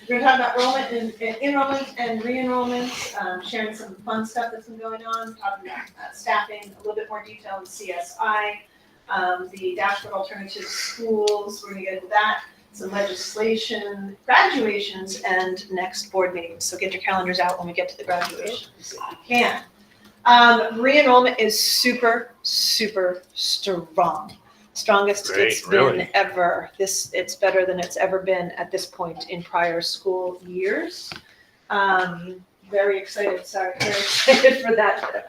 We're gonna talk about enrollment and re-enrollment, sharing some fun stuff that's been going on, talking about staffing, a little bit more detail in CSI, the Dashboard Alternative Schools, we're gonna get into that, some legislation, graduations, and next board meetings. So get your calendars out when we get to the graduations if you can. Re-enrollment is super, super strong. Strongest it's been ever. It's better than it's ever been at this point in prior school years. Very excited, very excited for that.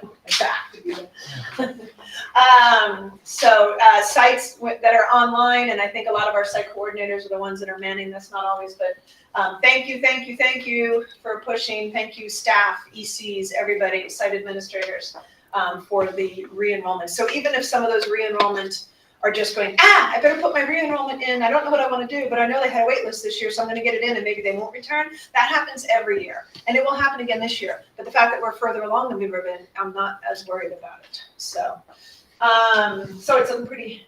So sites that are online, and I think a lot of our site coordinators are the ones that are manning this, not always, but thank you for pushing. Thank you, staff, ECs, everybody, site administrators, for the re-enrollment. So even if some of those re-enrollment are just going, I better put my re-enrollment in. I don't know what I want to do, but I know they had a wait list this year, so I'm going to get it in and maybe they won't return. That happens every year, and it will happen again this year. But the fact that we're further along than we've ever been, I'm not as worried about it. So, so it's looking pretty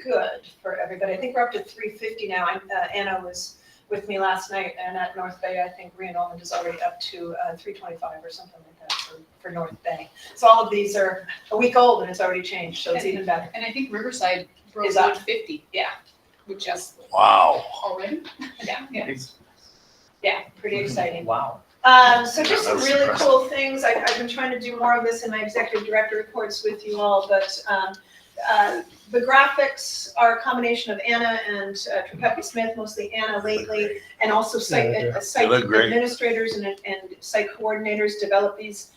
good for everybody. I think we're up to 350 now. Anna was with me last night, and at North Bay, I think re-enrollment is already up to 325 or something like that for North Bay. So all of these are a week old, and it's already changed, so it's even better. And I think Riverside broke Is up 50. Yeah. Which is Wow. already. Yeah, pretty exciting. Wow. So just some That's really impressive. cool things. I've been trying to do more of this in my executive director reports with you all, but the graphics are a combination of Anna and Tripeppi Smith, mostly Anna lately, and also site look great. administrators and site coordinators develop these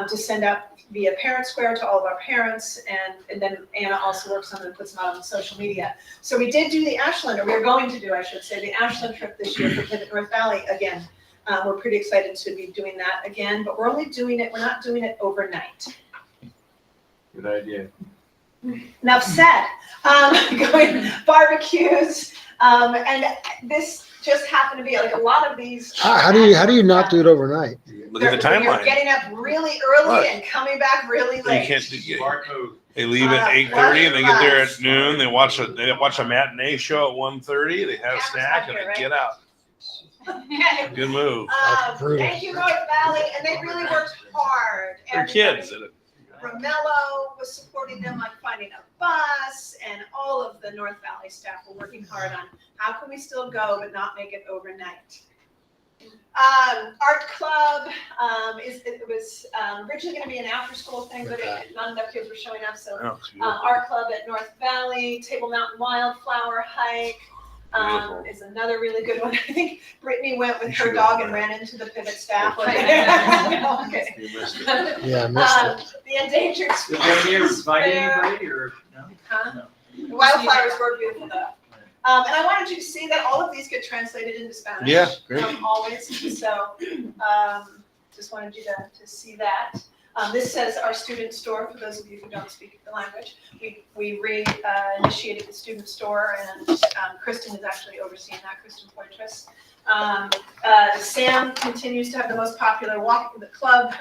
to send out via Parent Square to all of our parents, and then Anna also works on them and puts them out on social media. So we did do the Ashland, or we are going to do, I should say, the Ashland trip this year for Pivot North Valley again. We're pretty excited to be doing that again, but we're not doing it overnight. Good idea. Enough said. Going barbecues, and this just happened to be like a lot of these. How do you not do it overnight? Look at the You're timeline. getting up really early What? and coming back really You late. can't do- Barcode. They leave at 8:30 and they get there at noon. They watch a matinee show at 1:30. They have a snack and they get out. Good move. brutal. Thank you, North Valley, and they really worked hard. They're kids. Romello was supporting them on finding a bus, and all of the North Valley staff were working hard on how can we still go but not make it overnight. Art club it was originally going to be an after-school thing, but not enough kids were showing up, so Oh, it's beautiful. art club at North Valley, Table Mountain Wildflower hike. Beautiful. Is another really good one. I think Brittany went with You her should go dog to and that. ran into the Pivot staff. Oh, No, okay. You missed it. Yeah, I missed it. The endangered Did you species invite fair. anybody or no? Huh? No. The wildflowers were beautiful though. And I wanted you to see that all of these get translated into Spanish. Yeah, great. Always, so, just wanted you to see that. This says our student store, for those of you who don't speak the language. We initiated the student store, and Kristen is actually overseeing that, Kristen Poitras. Sam continues to have the most popular the club,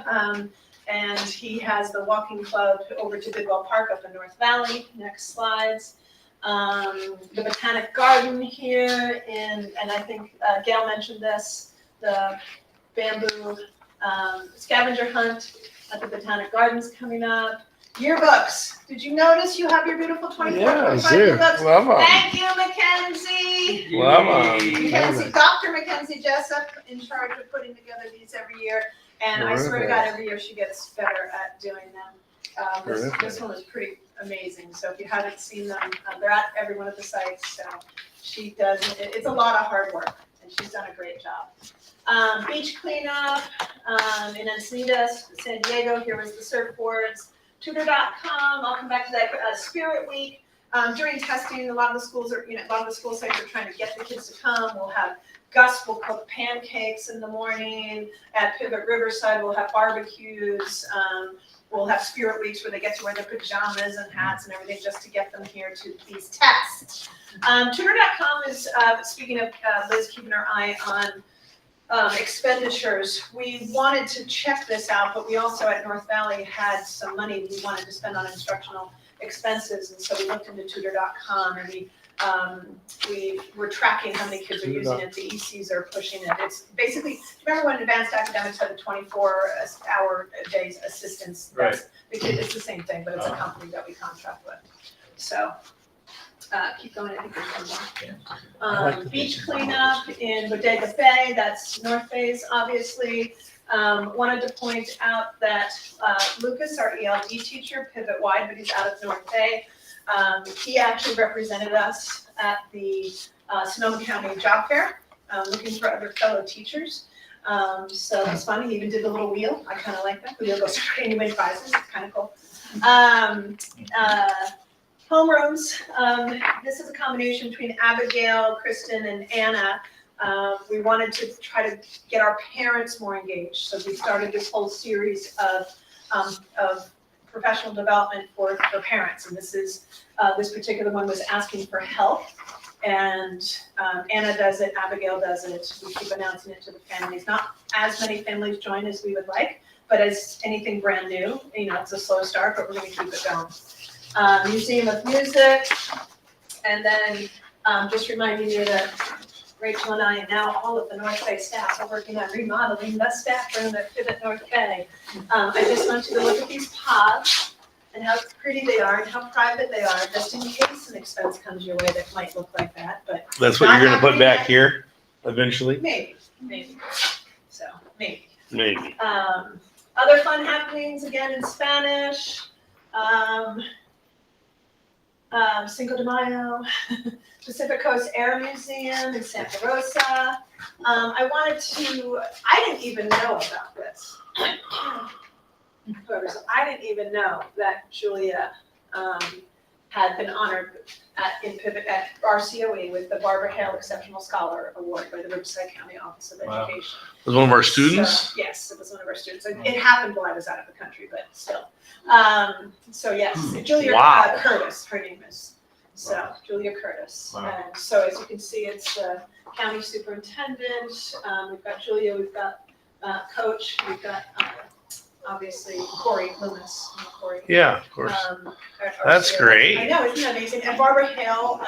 and he has the walking club over to Bidwell Park up in North Valley. Next slides. The Botanic Garden here and I think Gail mentioned this, the bamboo scavenger hunt at the Botanic Gardens coming up. Yearbooks. Did you notice you have your beautiful 24, Yeah, I 25 do. yearbooks? Love 'em. Thank you, Mackenzie. Love 'em. Mackenzie, Dr. Mackenzie Jessup in charge of putting together these every year. And I swear to God, every year she gets better at doing them. This one was pretty amazing. So if you haven't seen them, they're at every one of the sites. So she does, it's a lot of hard work, and she's done a great job. Beach cleanup in Encinitas, San Diego. Here was the surfboards. Tutor.com. I'll come back to that. Spirit Week. During testing, a lot of the schools a lot of the school sites are trying to get the kids to come. We'll have Gus will cook pancakes in the morning. At Pivot Riverside, we'll have barbecues. We'll have Spirit Weeks where they get to wear their pajamas and hats and everything just to get them here to these tests. Tutor.com is, speaking of Liz keeping her eye on expenditures, we wanted to check this out, but we also at North Valley had some money we wanted to spend on instructional expenses, and so we looked into Tutor.com and we we're tracking how many kids are using it, the ECs are pushing it. It's basically, remember when advanced academics had the 24-hour a day assistance? That's it's the same thing, but it's a company that we contract with. So, keep going, I think there's one more. Beach cleanup in Bodega Bay, that's North Bay's, obviously. Wanted to point out that Lucas, our ELD teacher, pivot wide, but he's out of North Bay. He actually represented us at the Sonoma County Job Fair, looking for other fellow teachers. So it's fun. He even did the little wheel. I kind of like that. The wheel goes straight and win prizes. It's kind of cool. Homerooms. This is a combination between Abigail, Kristen, and Anna. We wanted to try to get our parents more engaged. So we started this whole series of professional development for parents. And this particular one was asking for help. And Anna does it, Abigail does it. We keep announcing it to the families. Not as many families join as we would like, but as anything brand new, it's a slow start, but we're gonna keep it going. Museum of Music, and then just reminding you that Rachel and I, and now all of the North Bay staff are working on remodeling the staff room at Pivot North Bay. I just want you to look at these pods and how pretty they are and how private they are, just in case an expense comes your way that might look like that, but. That's what you're gonna put back here eventually? Maybe. So, maybe. Maybe. Other fun happenings, again in Spanish. Cinco de Mayo, Pacific Coast Air Museum in Santa Rosa. I didn't even know about this. I didn't even know that Julia had been honored in Pivot at RCOE with the Barbara Hale Exceptional Scholar Award by the Riverside County Office of Education. Was one of our students? So, yes, it was one of our students. It happened while I was out of the country, but still. So yes, Julia Curtis, her name is. So Julia Curtis. Wow. And so as you can see, it's the county superintendent. We've got Julia, we've got Coach, we've got obviously Corey Loomis. Corey. Yeah, of course. That's great. I know, isn't that amazing? And Barbara Hale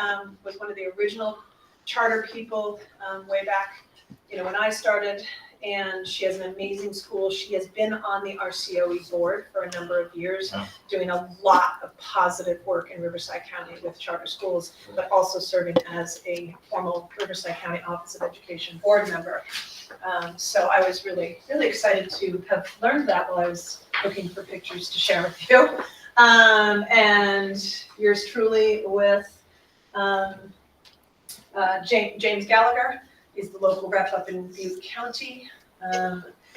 was one of the original charter people way back, when I started. And she has an amazing school. She has been on the RCOE board for a number of years, doing a lot of positive work in Riverside County with charter schools, but also serving as a formal Riverside County Office of Education board member. So I was really, really excited to have learned that while I was looking for pictures to share with you. And yours truly with James Gallagher. He's the local rep up in Butte County.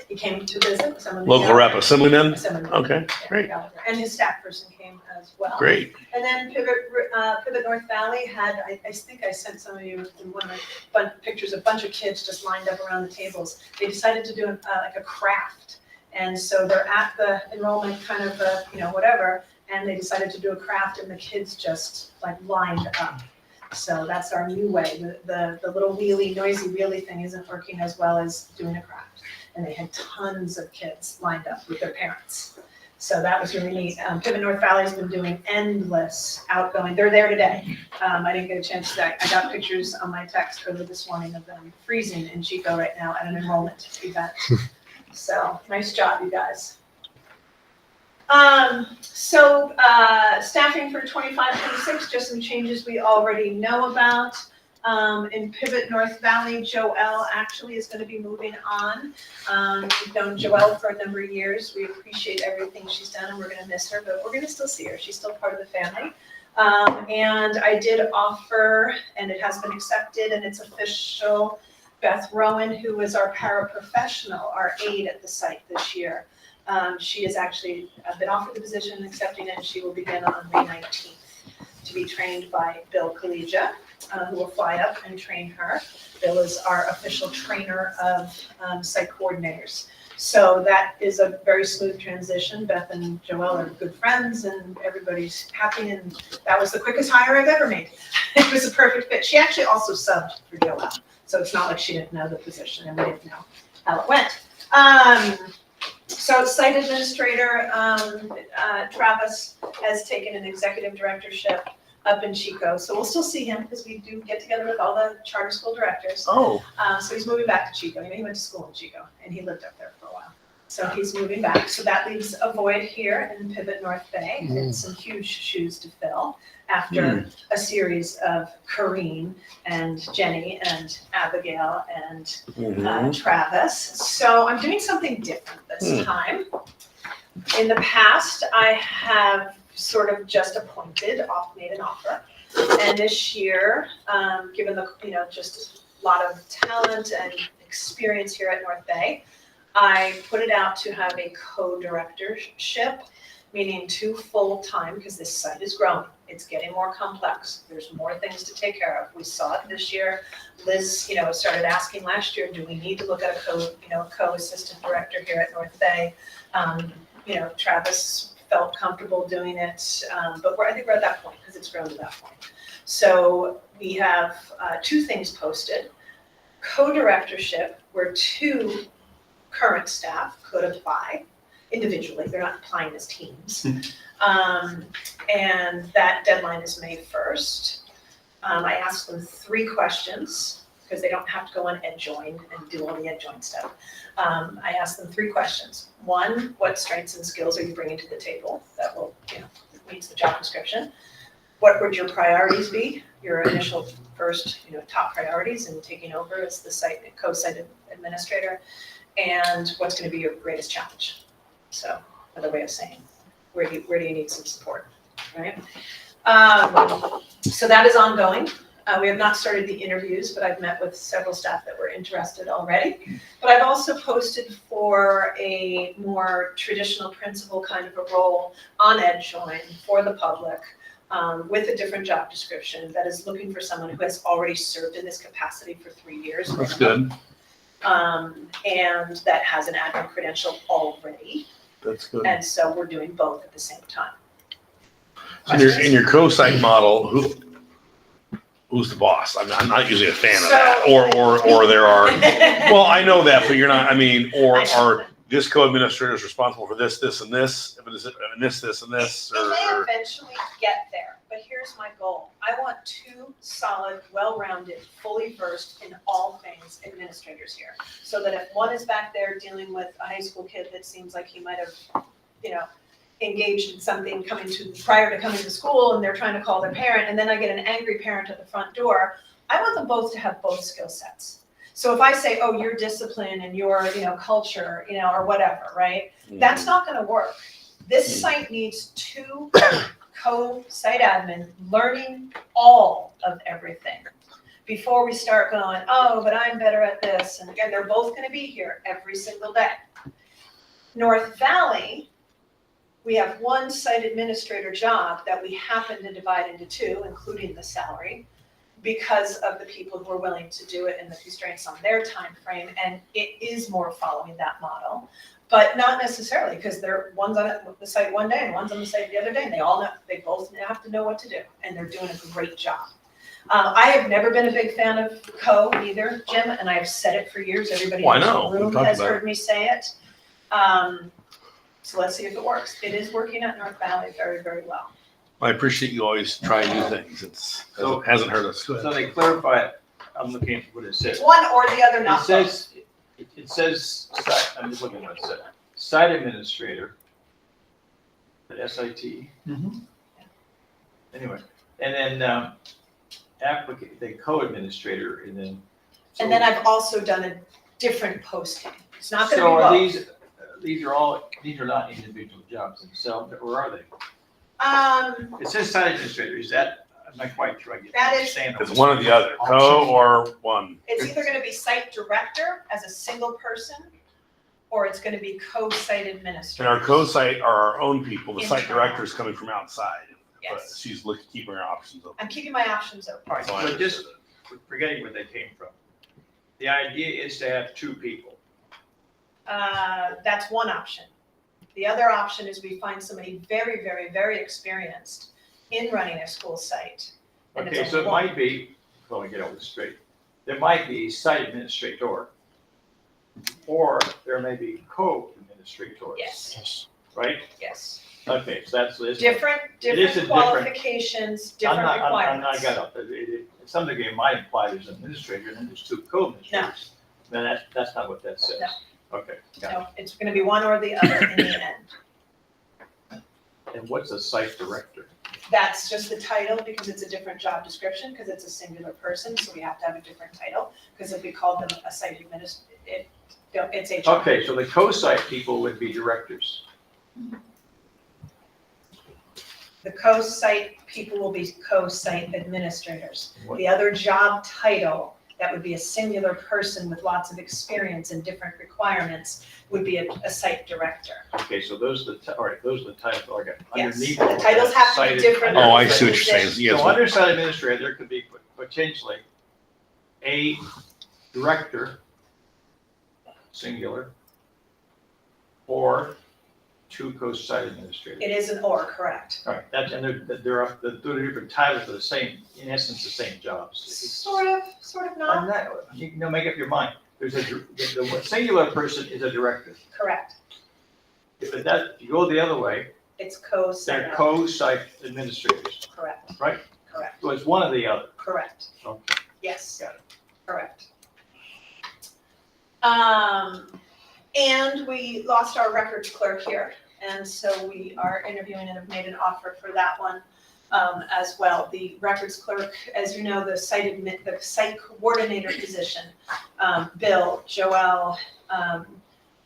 He came to visit. Local rep, Assemblyman? Assemblyman. Okay, great. Gallagher. And his staff person came as well. Great. And then Pivot North Valley had, I think I sent some of you in one of my pictures, a bunch of kids just lined up around the tables. They decided to do like a craft. And so they're at the enrollment kind of, whatever, and they decided to do a craft and the kids just like lined up. So that's our new way. The little noisy wheelie thing isn't working as well as doing a craft. And they had tons of kids lined up with their parents. So that was really neat. Pivot North Valley's been doing endless outgoing. They're there today. I didn't get a chance to, I got pictures on my text earlier this morning of them freezing in Chico right now at an enrollment event. So nice job, you guys. Staffing for 25-26, just some changes we already know about. In Pivot North Valley, Joelle actually is going to be moving on. We've known Joelle for a number of years. We appreciate everything she's done and we're going to miss her, but we're going to still see her. She's still part of the family. And I did offer, and it has been accepted and it's official, Beth Rowan, who was our paraprofessional, our aide at the site this year. She has actually been offered the position and accepting it, and she will begin on May 19th to be trained by Bill Collegia, who will fly up and train her. Bill is our official trainer of site coordinators. So that is a very smooth transition. Beth and Joelle are good friends and everybody's happy, and that was the quickest hire I've ever made. It was a perfect fit. She actually also subbed for Joelle, so it's not like she didn't know the position and we didn't know how it went. So site administrator, Travis has taken an executive directorship up in Chico. So we'll still see him because we do get together with all the charter school directors. Oh, So he's moving back to Chico. You know, he went to school in Chico and he lived up there for a while. So he's moving back. So that leaves a void here in Pivot North Bay. And some huge shoes to fill after a series of Corrine and Jenny and Abigail and Travis. So I'm doing something different this time. In the past, I have sort of just made an offer. And this year, given the, just a lot of talent and experience here at North Bay, I put it out to have a co-directorship, meaning 2 full-time, because this site is growing. It's getting more complex. There's more things to take care of. We saw it this year. Liz, started asking last year, do we need to look at a co-assistant director here at North Bay? Travis felt comfortable doing it, but I think we're at that point because it's grown to that point. So we have 2 things posted. Co-directorship, where 2 current staff could apply individually. They're not applying as teams. And that deadline is May 1st. I asked them 3 questions because they don't have to go on EdJoin and do all the EdJoin stuff. I asked them 3 questions. 1, what strengths and skills are you bringing to the table that will, meets the job description? What would your priorities be? Your initial first, top priorities in taking over as the co-site administrator, and what's going to be your greatest challenge? So, another way of saying, where do you need some support, right? So that is ongoing. We have not started the interviews, but I've met with several staff that were interested already. But I've also posted for a more traditional principal kind of a role on EdJoin for the public, with a different job description that is looking for someone who has already served in this capacity for 3 years. that's good. And that has an admin credential already. That's good. And so we're doing both at the same time. So in your co-site model, who's the boss? I'm not usually a fan of that. Or there are, well, I know that, but you're not, or this co-administrator is responsible for this, and this, and this, and this, It may or. eventually get there, but here's my goal. I want 2 solid, well-rounded, fully versed in all things administrators here. So that if one is back there dealing with a high school kid that seems like he might have, engaged in something prior to coming to school, and they're trying to call their parent, and then I get an angry parent at the front door, I want them both to have both skill sets. So if I say, oh, your discipline and your, culture, or whatever, right? That's not gonna work. This site needs 2 co-site admin learning all of everything before we start going, oh, but I'm better at this. And again, they're both gonna be here every single day. North Valley, we have 1 site administrator job that we happen to divide into 2, including the salary, because of the people who are willing to do it and the constraints on their time frame. And it is more following that model, but not necessarily, because one's on the site one day and one's on the site the other day, and they both have to know what to do, and they're doing a great job. I have never been a big fan of either, Jim, and I have said it for years. Everybody in the room has heard me say it. So let's see if it works. It is working at North Valley very, very well. I appreciate you always trying new things. It hasn't hurt us. So they clarify it. I'm looking at what it says. It's one or the other, not both. It says, I'm just looking at what it says. Site administrator, the SIT. Anyway, and then applicant, the co-administrator, and then. And then I've also done a different posting. It's not gonna So be are both. these are not individual jobs themselves, or are they? It says site administrator. Is that, I'm not quite sure I get. That is- understand. It's one or the other, co or one. It's either gonna be site director as a single person, or it's gonna be co-site And administrator. our co-site are our own people. The site Internal. director is coming from outside. But Yes. she's keeping her options open. I'm keeping my options open. All right, So I but just understood forgetting where they came from. The idea is to have 2 people. That's one option. The other option is we find somebody very, very, very experienced in running a school site. And it's Okay, so it only one. might be, let me get all this straight. There might be site administrator, or there may be co-administrators. Yes, Right? yes. Okay, so that's, it's. Different, It is a different different- qualifications, different I'm requirements. not, I got it. To some degree, it might imply there's an administrator and then there's two co-administrators. No. That's not what that says. No. Okay, got it. No, it's gonna be one or the other in the end. And what's a site director? That's just the title because it's a different job description, because it's a singular person, so we have to have a different title. Because if we called them a site administrator, it's HR. Okay, so the co-site people would be directors. The co-site people will be co-site administrators. What- The other job title, that would be a singular person with lots of experience and different requirements, would be a site director. Okay, so those are all right, those are the titles, okay. Yes, Underneath the all of titles that, have to be site- different. Oh, I see what you're saying. Yes. Yes, So under site administrator, there could be potentially a director, singular, or two co-site administrators. It is an or, correct? All right, that's, and they're different titles for the same, in essence, the same jobs. Sort of not, I'm not, you know, make up your mind. There's the singular person is a director. correct. If that, if you go the other way, It's co-site, they're co-site administrators. correct. Right. Correct, So it's one or the other. correct. Okay. Yes. Got it. Correct. And we lost our records clerk here, and so we are interviewing and have made an offer for that one as well. The records clerk, as you know, the site coordinator position, Bill, Joelle,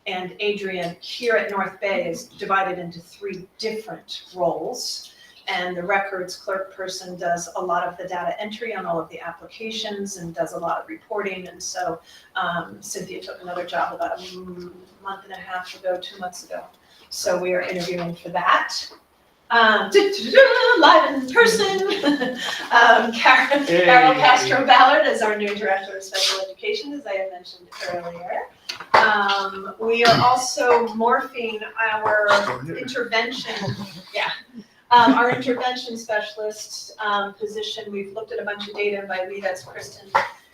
and Adrian here at North Bay is divided into 3 different roles. And the records clerk person does a lot of the data entry on all of the applications and does a lot of reporting. And so Cynthia took another job about a month and a half ago, 2 months ago. So we are interviewing for that. Live in person. Carol Castro Ballard is our new director of special education, as I had mentioned earlier. We are also morphing our intervention, our intervention specialist position. We've looked at a bunch of data, and by we, that's Kristen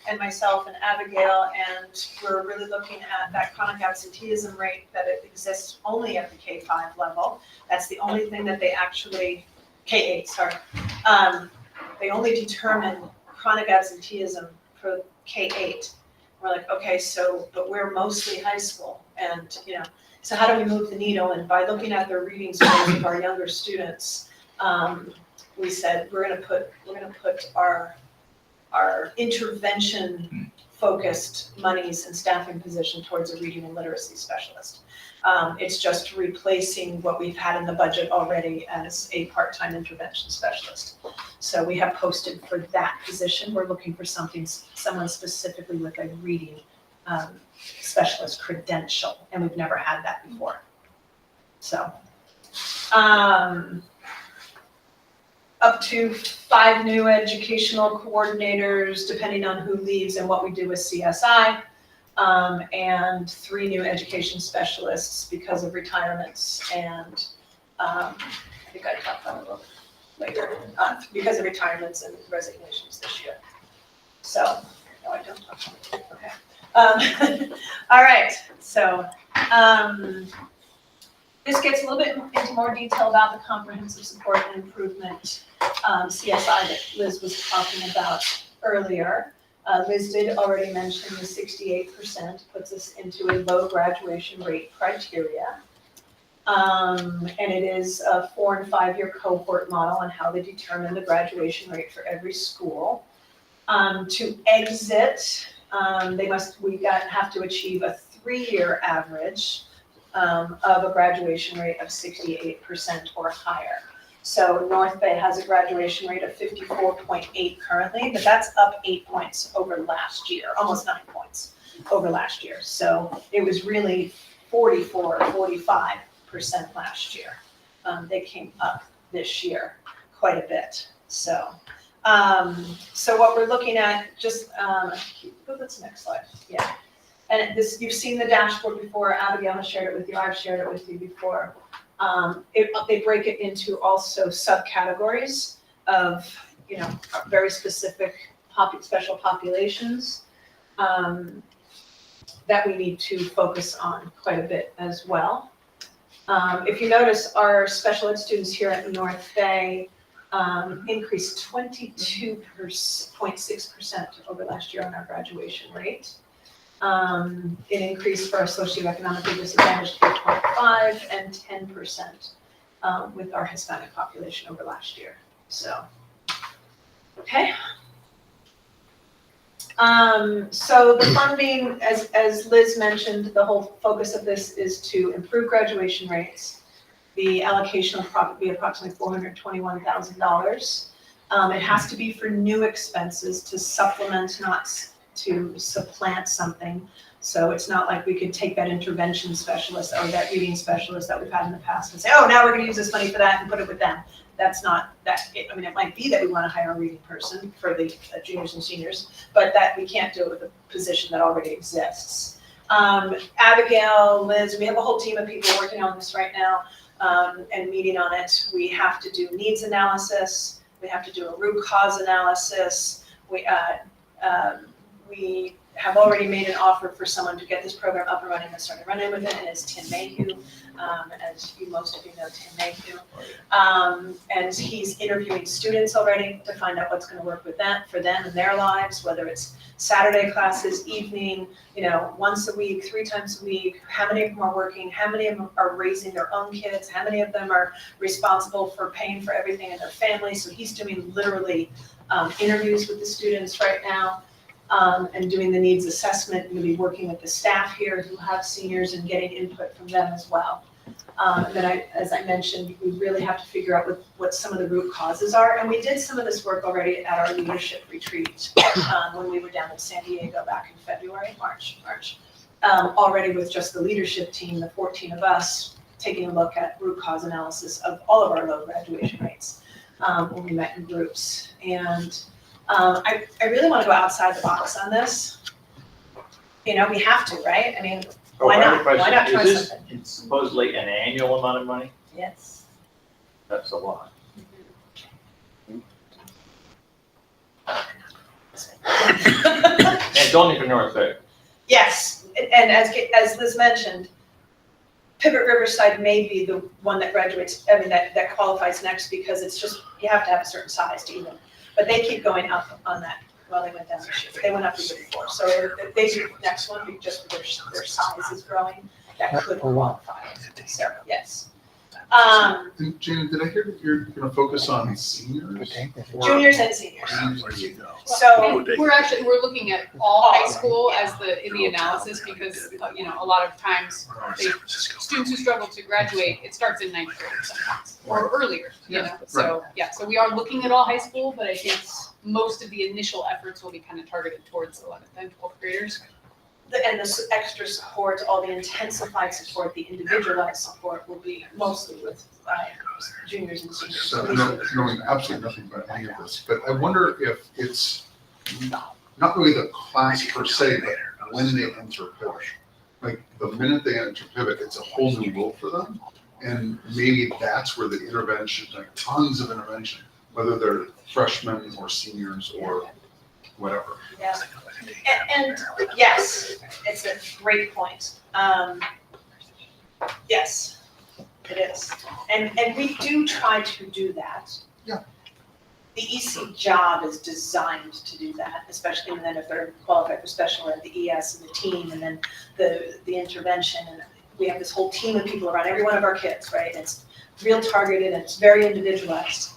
and myself and Abigail, and we're really looking at that chronic absenteeism rate that it exists only at the K-5 level. That's the only thing that they actually, K-8, sorry. They only determine chronic absenteeism for K-8. We're like, okay, so, but we're mostly high school, and, you know, so how do we move the needle? And by looking at the reading scores of our younger students, we said, we're gonna put our intervention focused monies and staffing position towards a reading and literacy specialist. It's just replacing what we've had in the budget already as a part-time intervention specialist. So we have posted for that position. We're looking for someone specifically with a reading specialist credential, and we've never had that before. So, up to 5 new educational coordinators, depending on who leaves and what we do with CSI, and 3 new education specialists because of retirements and, I think I talked about it a little bit later, because of retirements and resignations this year. So, no, I don't talk about it, okay. All right, so, this gets a little bit into more detail about the comprehensive support and improvement CSI that Liz was talking about earlier. Liz did already mention the 68% puts us into a low graduation rate criteria. And it is a 4- and 5-year cohort model on how they determine the graduation rate for every school. To exit, we have to achieve a 3-year average of a graduation rate of 68% or higher. So North Bay has a graduation rate of 54.8 currently, but that's up 8 points over last year, almost 9 points over last year. So it was really 45% last year. They came up this year quite a bit. So what we're looking at, just go to the next slide. Yeah. And this, you've seen the dashboard before. Abigail has shared it with you. I've shared it with you before. They break it into also subcategories of, you know, very specific special populations that we need to focus on quite a bit as well. If you notice, our special ed students here at North Bay increased 22.6% over last year on our graduation rate. It increased for our socioeconomically disadvantaged 8.5 and 10% with our Hispanic population over last year. So, okay. So the funding, as Liz mentioned, the whole focus of this is to improve graduation rates. The allocation will probably be approximately $421,000. It has to be for new expenses to supplement, not to supplant something. So it's not like we could take that intervention specialist or that reading specialist that we've had in the past and say, oh, now we're gonna use this money for that and put it with them. That's not, I mean, it might be that we wanna hire a reading person for the juniors and seniors, but that we can't do it with a position that already exists. Abigail, Liz, we have a whole team of people working on this right now and meeting on it. We have to do needs analysis. We have to do a root cause analysis. We have already made an offer for someone to get this program up and running and started running with it, and it's Tim Mayhew. As most of you know, Tim Mayhew. And he's interviewing students already to find out what's gonna work with that for them in their lives, whether it's Saturday classes, evening, once a week, 3 times a week, how many of them are working, how many of them are raising their own kids, how many of them are responsible for paying for everything in their family. So he's doing literally interviews with the students right now. And doing the needs assessment, and be working with the staff here who have seniors and getting input from them as well. Then as I mentioned, we really have to figure out what some of the root causes are. And we did some of this work already at our leadership retreat when we were down in San Diego back in February, March. Already with just the leadership team, the 14 of us, taking a look at root cause analysis of all of our low graduation rates when we met in groups. And I really want to go outside the box on this. We have to, right? I mean, why not? Why not try something? It's supposedly an annual amount of money? Yes. That's a lot. And it's only for North Bay. Yes, and as Liz mentioned, Pivot Riverside may be the one that graduates, that qualifies next, because it's just, you have to have a certain size to even, but they keep going up on that. Well, they went down this year, they went up the year before, so if they do the next one, just because their size is growing, that could qualify, so, yes. And Jana, did I hear that you're gonna focus on seniors? Juniors and seniors. So we're looking at all high school in the analysis, because, a lot of times students who struggle to graduate, it starts in 9th grade sometimes, or earlier, So we are looking at all high school, but I think most of the initial efforts will be kind of targeted towards 11th and 12th graders. And the extra support, all the intensified support, the individualized support will be mostly with juniors and seniors. So knowing absolutely nothing about any of this, but I wonder if it's not really the class per se, but when they enter Pivot. Like the minute they enter Pivot, it's a whole new world for them. And maybe that's where the intervention, like tons of intervention, whether they're freshmen or seniors or whatever. Yeah. And yes, it's a great point. Yes, it is. And we do try to do that. Yeah. The EC job is designed to do that, especially then if they're qualified for special ed, the ES and the team, and then the intervention. And we have this whole team of people around every one of our kids, right? It's real targeted and it's very individualized.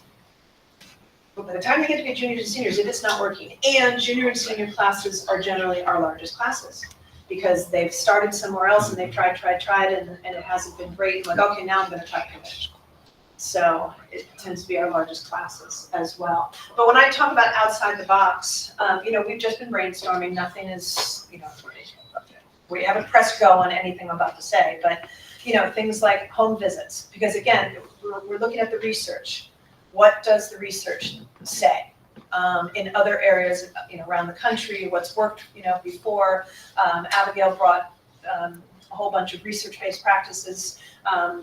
But by the time they get to be juniors and seniors, if it's not working, and junior and senior classes are generally our largest classes, because they've started somewhere else and they've tried, and it hasn't been great. Like, okay, now I'm gonna try Pivot. So it tends to be our largest classes as well. But when I talk about outside the box, we've just been brainstorming. Nothing is, we haven't pressed go on anything I'm about to say, but things like home visits, because again, we're looking at the research. What does the research say in other areas, around the country? What's worked, before? Abigail brought a whole bunch of research-based practices,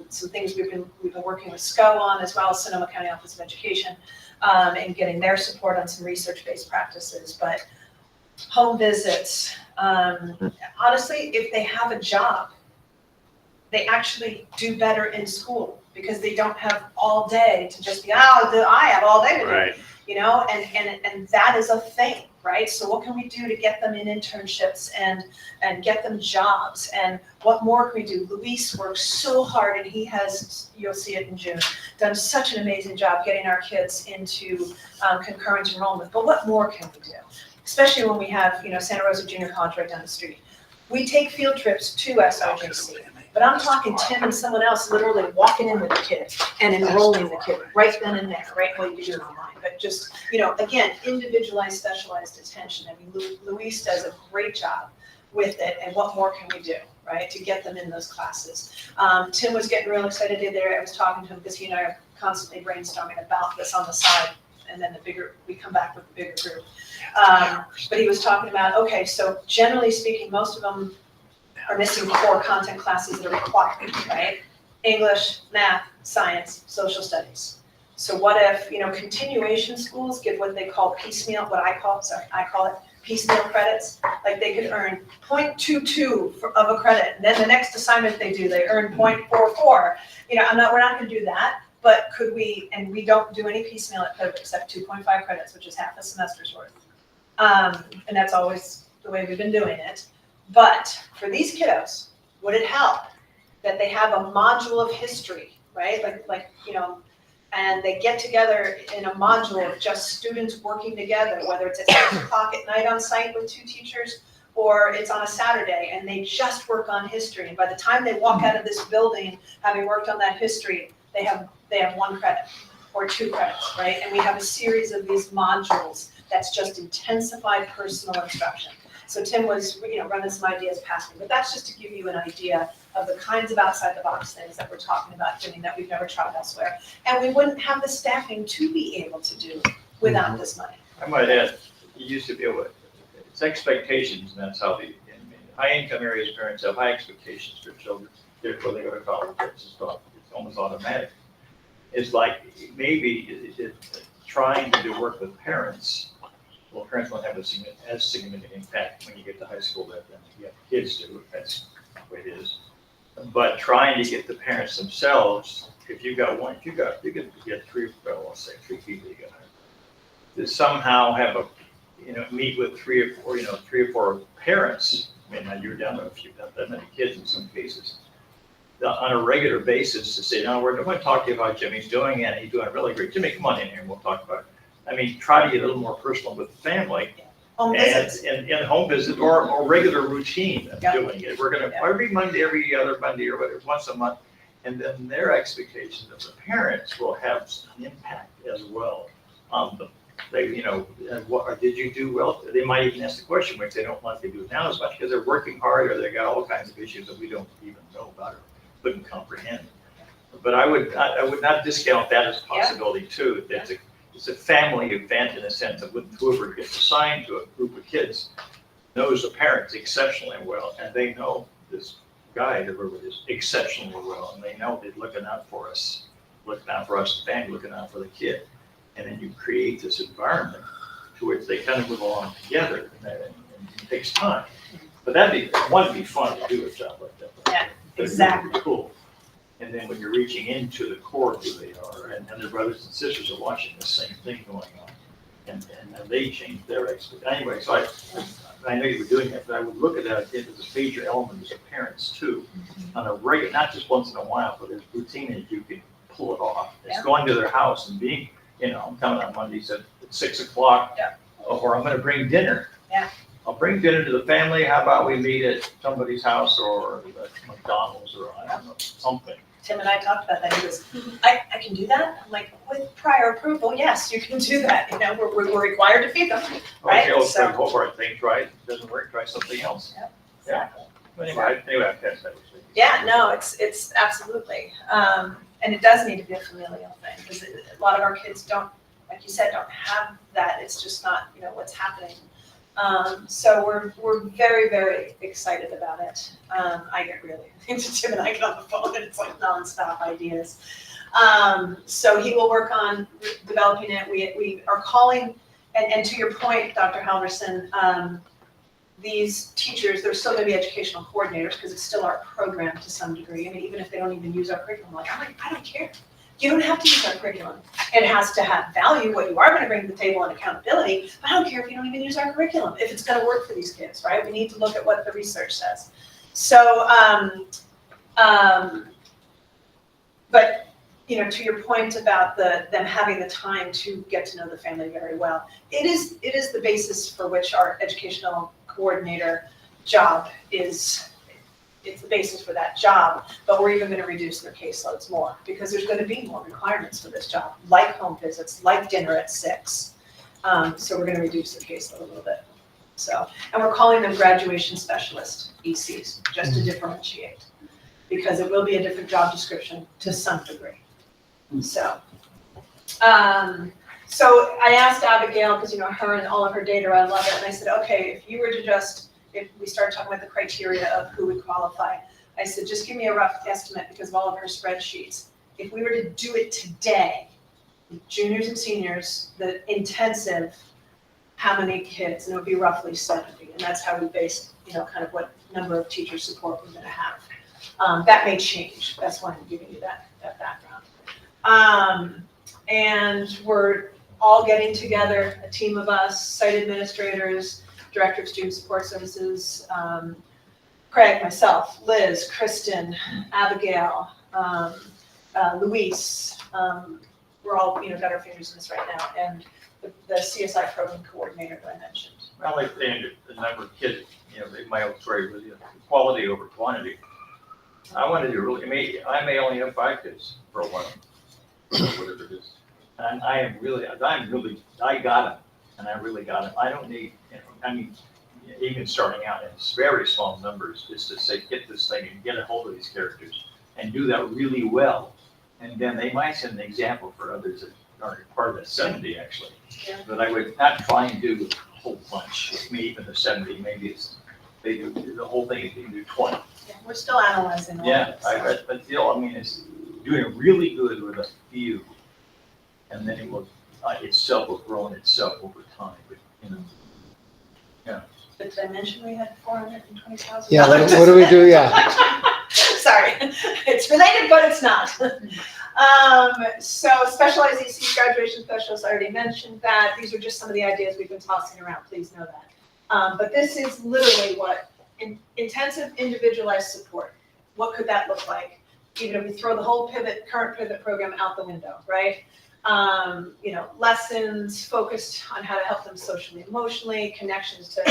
some things we've been working with SCO on, as well as Sonoma County Office of Education, and getting their support on some research-based practices. But home visits, honestly, if they have a job, they actually do better in school because they don't have all day to just be, I have all day to do it. Right. You know, and that is a thing, right? So what can we do to get them in internships and get them jobs? And what more can we do? Luis works so hard, and he has, you'll see it in June, done such an amazing job getting our kids into concurrent enrollment. But what more can we do? Especially when we have, you know, Santa Rosa Junior College right down the street. We take field trips to SRJC. But I'm talking Tim and someone else literally walking in with the kid and enrolling the kid right then and there, right? Well, you can do it online, but just, you know, again, individualized, specialized attention. I mean, Luis does a great job with it, and what more can we do, right, to get them in those classes? Tim was getting real excited there. I was talking to him because he and I are constantly brainstorming about this on the side, and then we come back with the bigger group. But he was talking about, okay, so generally speaking, most of them are missing core content classes that are required, right? English, math, science, social studies. So what if, you know, continuation schools give what they call piecemeal, I call it piecemeal credits. Like they could earn 0.22 of a credit, and then the next assignment they do, they earn 0.44. You know, we're not gonna do that, but could we, and we don't do any piecemeal at Pivot except 2.5 credits, which is half a semester's worth. And that's always the way we've been doing it. But for these kiddos, would it help that they have a module of history, right? Like you know, and they get together in a module of just students working together, whether it's at 6 o'clock at night on site with 2 teachers, or it's on a Saturday, and they just work on history. And by the time they walk out of this building, having worked on that history, they have 1 credit or 2 credits, right? And we have a series of these modules that's just intensified personal instruction. So Tim was, you know, running some ideas past me, but that's just to give you an idea of the kinds of outside the box things that we're talking about doing that we've never tried elsewhere. And we wouldn't have the staffing to be able to do without this money. I might add, you used to be able to, it's expectations, and that's how in high-income areas, parents have high expectations for children, therefore they go to college, it's almost automatic. It's like, maybe trying to do work with parents, well, parents won't have as significant impact when you get to high school that you have kids do, that's the way it is. But trying to get the parents themselves, if you got 3, well, let's say 3 people you got to somehow have meet with 3 or 4 parents. I mean, now you're down to a few, not that many kids in some cases, on a regular basis to say, no, we're going to talk to you about Jimmy's doing it, and he's doing really great. Jimmy, come on in here and we'll talk about it. I mean, try to get a little more personal with the family. Home visits. And home visit or regular routine of Yep. doing it. We're gonna, every Monday, every other Monday, or whatever, once a month. And then their expectations of the parents will have an impact as well on them. They, you know, did you do well? They might even ask the question, which they don't want to do now as much because they're working hard or they got all kinds of issues that we don't even know about or couldn't comprehend. But I would not discount that as a possibility too. It's a family event in a sense of whoever gets assigned to a group of kids knows the parents exceptionally well, and they know this guy, whoever it is, exceptionally well, and they know they're looking out for us, the family, looking out for the kid. And then you create this environment to which they kind of move along together, and it takes time. But it'd be fun to do a job like that. Yeah, It'd exactly. be cool. And then when you're reaching into the core of who they are, and their brothers and sisters are watching the same thing going on, and they change their expectations. Anyway, so I know you were doing that, but I would look at that again as a major element as a parents too, on a regular, not just once in a while, but as routine as you can pull it off. It's going to their house and being, you know, I'm coming on Mondays at 6 o'clock, or I'm gonna bring dinner. Yeah. I'll bring dinner to the family. How about we meet at somebody's house or at McDonald's or I don't know, something. Tim and I talked about that. He goes, I can do that? I'm like, with prior approval, yes, you can do that. You know, we're required to feed them, right? Okay, let's So- go for it. Thing, try it. Doesn't work, try something else. Yep, Yeah. exactly. Anyway, I've passed that. Yeah, no, it's absolutely. And it does need to be a familial thing because a lot of our kids don't, like you said, don't have that. It's just not, you know, what's happening. So we're very, very excited about it. I get really into Tim and I get on the phone and it's like nonstop ideas. So he will work on developing it. We are calling, and to your point, Dr. Halverson, these teachers, they're still gonna be educational coordinators, because it's still our program to some degree. I mean, even if they don't even use our curriculum, I'm like, I don't care. You don't have to use our curriculum. It has to have value, what you are gonna bring to the table, and accountability, but I don't care if you don't even use our curriculum, if it's gonna work for these kids, right? We need to look at what the research says. So, but, you know, to your point about them having the time to get to know the family very well, it is the basis for which our educational coordinator job is, it's the basis for that job, but we're even gonna reduce their caseloads more, because there's gonna be more requirements for this job, like home visits, like dinner at 6. So we're gonna reduce the caseload a little bit. So, and we're calling them graduation specialist, ECs, just to differentiate, because it will be a different job description to some degree. So, so I asked Abigail, because, you know, her and all of her data, I love it, and I said, okay, if you were to just, if we started talking about the criteria of who would qualify, I said, just give me a rough estimate because of all of her spreadsheets. If we were to do it today, juniors and seniors, the intensive, how many kids? And it would be roughly 70, and that's how we based, you know, kind of what number of teacher support we're gonna have. That may change, that's why I'm giving you that background. And we're all getting together, a team of us, site administrators, Director of Student Support Services, Craig, myself, Liz, Kristen, Abigail, Luis. We're all, you know, got our fingers in this right now, and the CSI program coordinator that I mentioned. Well, like the number of kids, you know, my old story was, you know, quality over quantity. I wanted to really, I may only have 5 kids for a while, whatever it is. And I got them, and I really got them. I don't need, you know, I mean, even starting out in very small numbers, just to say, get this thing and get a hold of these characters and do that really well. And then they might set an example for others that are part of the 70 actually. Yeah. But I would not try and do a whole bunch, maybe even the 70, maybe it's, they do, the whole thing is you do 20. Yeah, we're still analyzing all Yeah, of this. but still, I mean, it's doing really good with a few. And then it will, itself will grow in itself over time, but, you know. But did I mention we had 420,000? Yeah, what do we do? Yeah. Sorry, it's related, but it's not. So specialized EC graduation specialists, I already mentioned that. These are just some of the ideas we've been tossing around, please know that. But this is literally what intensive individualized support. What could that look like? Even if we throw the whole current pivot program out the window, right? You know, lessons focused on how to help them socially, emotionally, connections to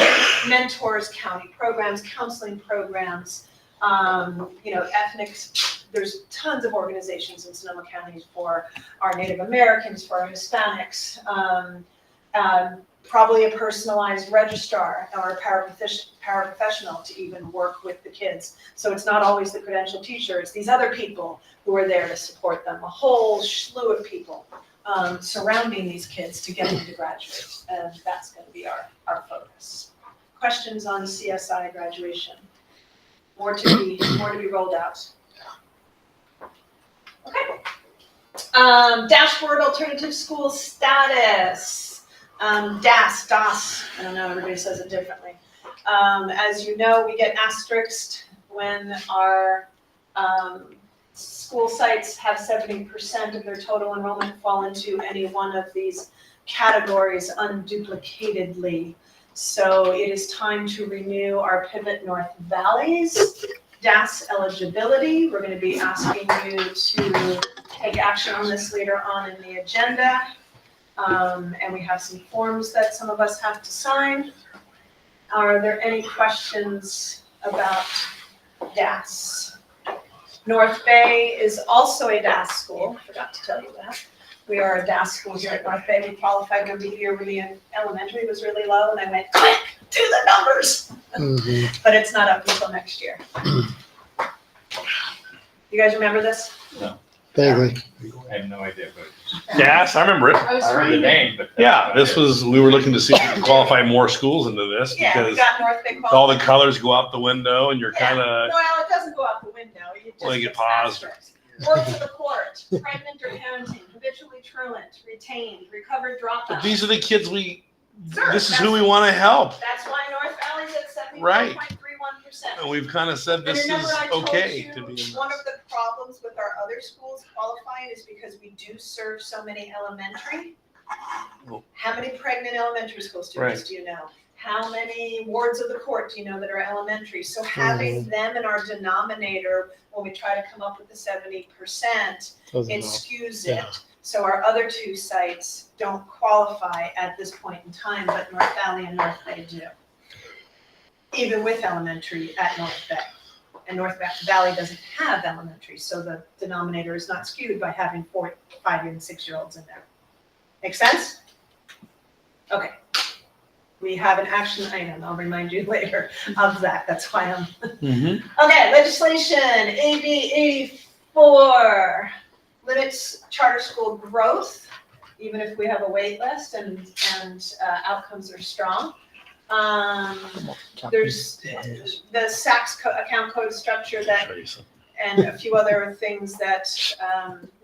mentors, county programs, counseling programs, you know, ethnics. There's tons of organizations in Sonoma County for our Native Americans, for our Hispanics, probably a personalized registrar or a paraprofessional to even work with the kids. So it's not always the credentialed teacher, it's these other people who are there to support them, a whole slew of people surrounding these kids to get them to graduate. And that's going to be our focus. Questions on CSI graduation? More to be rolled out. Okay. Dashboard alternative school status. DAS, I don't know, everybody says it differently. As you know, we get asterisked when our school sites have 70% of their total enrollment fall into any one of these categories unduplicatedly. So it is time to renew our Pivot North Valley's DAS eligibility. We're going to be asking you to take action on this later on in the agenda. And we have some forms that some of us have to sign. Are there any questions about DAS? North Bay is also a DAS school. I forgot to tell you that. We are a DAS school here at North Bay. We qualified when the year really in elementary was really low, and I went, quick, do the numbers. Mhm. But it's not up until next year. You guys remember this? Vaguely. I have no idea, but Yes, I remember it. I was I heard the reading it. name, but. Yeah, this was, we were looking to see if we could qualify more schools into this Yeah, we because got North Bay qualified. all the colors go out the window and you're kind of, Well, it doesn't go out the window. It just Well, you get gets paused. asterisks. Work to the court, pregnant or parenting, habitually truant, retained, recovered dropout. these are the kids Sure, this is who we want to help. That's why North Valley's at be Right. 4.31%. And we've kind of said And this is remember I told okay you, to be in one this. of the problems with our other schools qualifying is because we do serve so many elementary. Well- How many pregnant elementary school students do you know? How many wards of the court do you know that are elementary? So having them in our denominator, when we try to come up with the 70%, Doesn't it help. skews Yeah. it. So our other two sites don't qualify at this point in time, but North Valley and North Bay do. Even with elementary at North Bay. And North Valley doesn't have elementary, so the denominator is not skewed by having 4, 5, and 6-year-olds in there. Make sense? Okay. We have an action item, I'll remind you later of that, that's why I'm. Mhm. Okay, legislation, AB 84, limits charter school growth, even if we have a wait list and outcomes are strong. There's the SACS account code structure that, Show you something. and a few other things that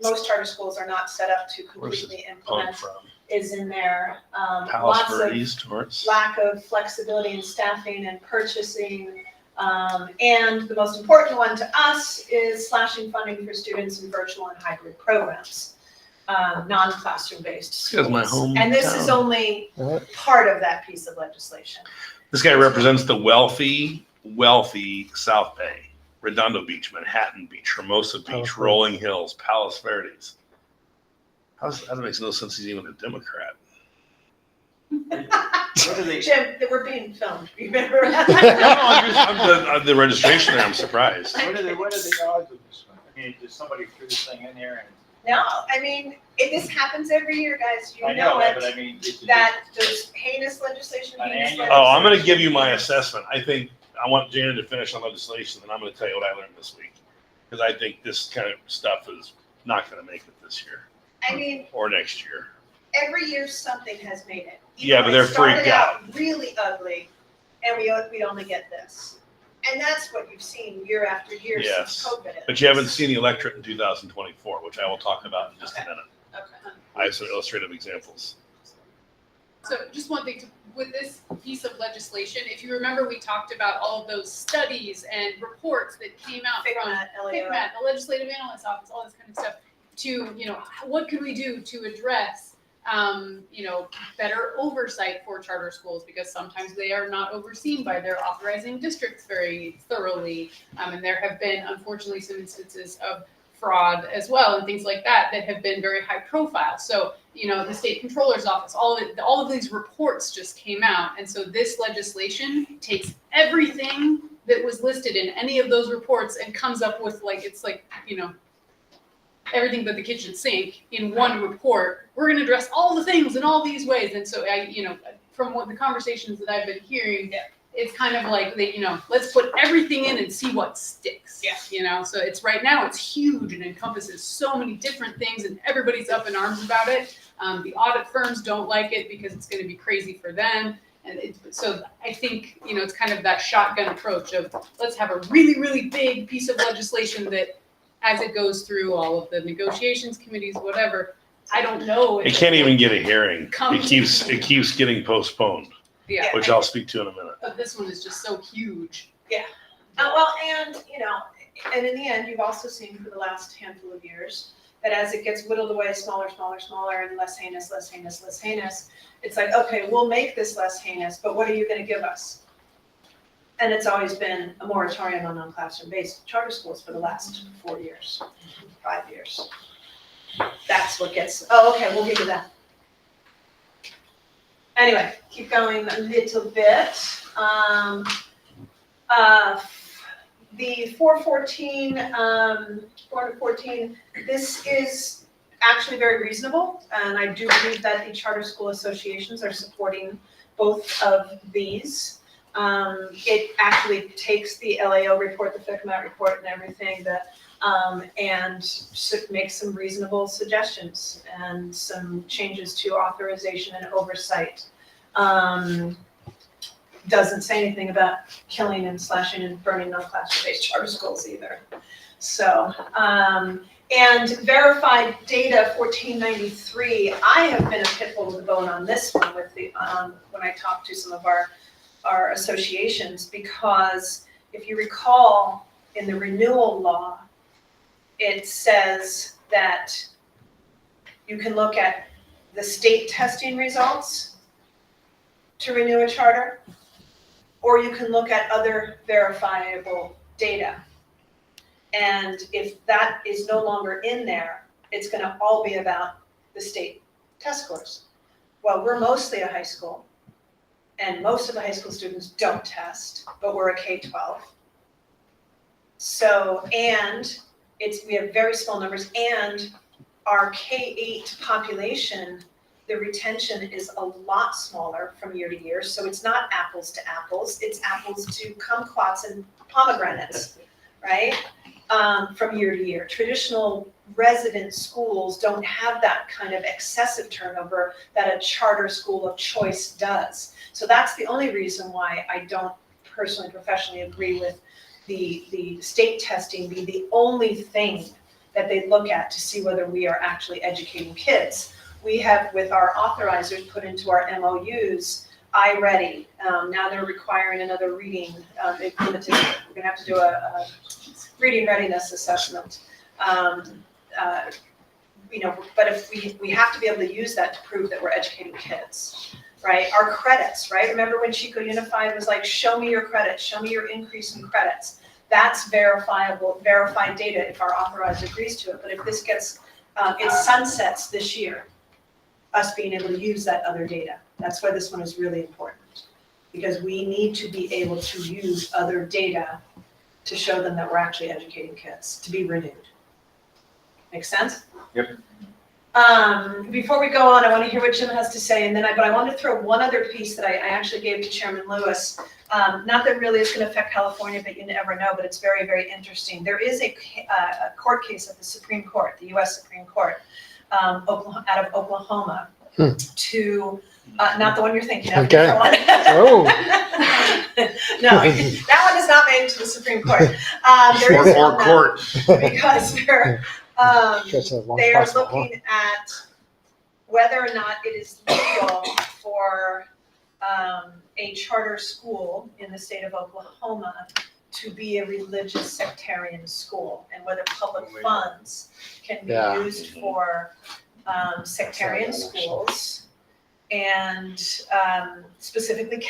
most charter schools are not set up to Where's completely Punk implement from is in there. Palos Lots of Verdes towards. lack of flexibility in staffing and purchasing. And the most important one to us is slashing funding for students in virtual and hybrid programs, non-classroom based This guy's my schools. And this is hometown. only What? part of that piece of legislation. This guy represents the wealthy South Bay, Redondo Beach, Manhattan Beach, Hermosa Beach, Palos Verdes. Rolling Hills, Palos Verdes. That makes no sense he's even a Democrat. What do they, Jim, that we're being filmed, remember? No, I'm the registration there, I'm surprised. what are the odds of this one? I mean, just somebody threw this thing in there No, I mean, this happens every year, guys, you and, I know that, know but it, I mean, it's just. that there's heinous legislation, An heinous annual- legislation. Oh, I'm gonna give you my assessment. I think, I want Janet to finish on legislation, and I'm gonna tell you what I learned this week. Because I think this kind of stuff is not gonna make it this year I mean, or next year. every year something has made it. Yeah, but they're freaked out. It started out really ugly, and we'd only get this. And that's what you've seen year after year since Yes. COVID. But you haven't seen the electorate in 2024, which I will talk about in just a Okay. minute. Okay. I have some illustrative examples. So just one thing, with this piece of legislation, if you remember, we talked about all of those studies and reports that came out from FICMAT, LAO. FICMAT, the Legislative Analyst Office, all this kind of stuff, to, what could we do to address, better oversight for charter schools, because sometimes they are not overseen by their authorizing districts very thoroughly. And there have been, unfortunately, some instances of fraud as well and things like that have been very high profile. So, the state controller's office, all of these reports just came out. And so this legislation takes everything that was listed in any of those reports and comes up with everything but the kitchen sink in one report. We're going to address all the things in all these ways. And so from what the conversations that I've been hearing, it's kind of like let's put everything in and see what sticks. Yeah. So it's right now it's huge and encompasses so many different things and everybody's up in arms about it. The audit firms don't like it because it's going to be crazy for them. And so I think, it's kind of that shotgun approach of let's have a really, really big piece of legislation that as it goes through all of the negotiations committees, whatever, I don't know. It can't even get a hearing. Come- It keeps getting postponed, Yeah, which I'll speak to in a minute. but this one is just so huge. Well, and in the end, you've also seen for the last handful of years that as it gets whittled away smaller, and less heinous, it's like, okay, we'll make this less heinous, but what are you going to give us? And it's always been a moratorium on non-classroom-based charter schools for the last 4 years, 5 years. That's what gets, okay, we'll give you that. Anyway, keep going a little bit. The 414, this is actually very reasonable, and I do believe that the charter school associations are supporting both of these. It actually takes the LAO report, the FICMAT report, and everything and makes some reasonable suggestions and some changes to authorization and oversight. Doesn't say anything about killing and slashing and burning non-classroom-based charter schools either. So, and verified data 1493, I have been a pit bull to the bone on this one with when I talked to some of our our associations, because if you recall, in the renewal law, it says that you can look at the state testing results to renew a charter, or you can look at other verifiable data. And if that is no longer in there, it's gonna all be about the state test scores. Well, we're mostly a high school, and most of the high school students don't test, but we're a K-12. So, and we have very small numbers, and our K-8 population, the retention is a lot smaller from year to year, so it's not apples to apples, it's apples to kumquats and pomegranates, right? From year to year. Traditional resident schools don't have that kind of excessive turnover that a charter school of choice does. So that's the only reason why I don't personally, professionally agree with the state testing being the only thing that they look at to see whether we are actually educating kids. We have, with our authorizers, put into our MOUs, iReady. Now they're requiring another reading. They've limited, we're gonna have to do a reading readiness assessment. But if we have to be able to use that to prove that we're educating kids, right? Our credits, right? Remember when Chico Unified was like, show me your credits, show me your increase in credits. That's verifiable, verified data if our authorizer agrees to it. But if this gets, it sunsets this year, us being able to use that other data. That's why this one is really important, because we need to be able to use other data to show them that we're actually educating kids, to be renewed. Make sense? Yep. Before we go on, I want to hear what Jim has to say, and then but I want to throw one other piece that I actually gave to Chairman Lewis. Not that really it's going to affect California, but you never know, but it's very, very interesting. There is a court case at the Supreme Court, the US Supreme Court, out of Oklahoma, to, not the one you're thinking of. Okay. Oh. No, that one is not made to the Supreme Court. There is Or one court. because they're they are looking at whether or not it is legal for a charter school in the state of Oklahoma to be a religious sectarian school, and whether public funds can be used for sectarian schools. And specifically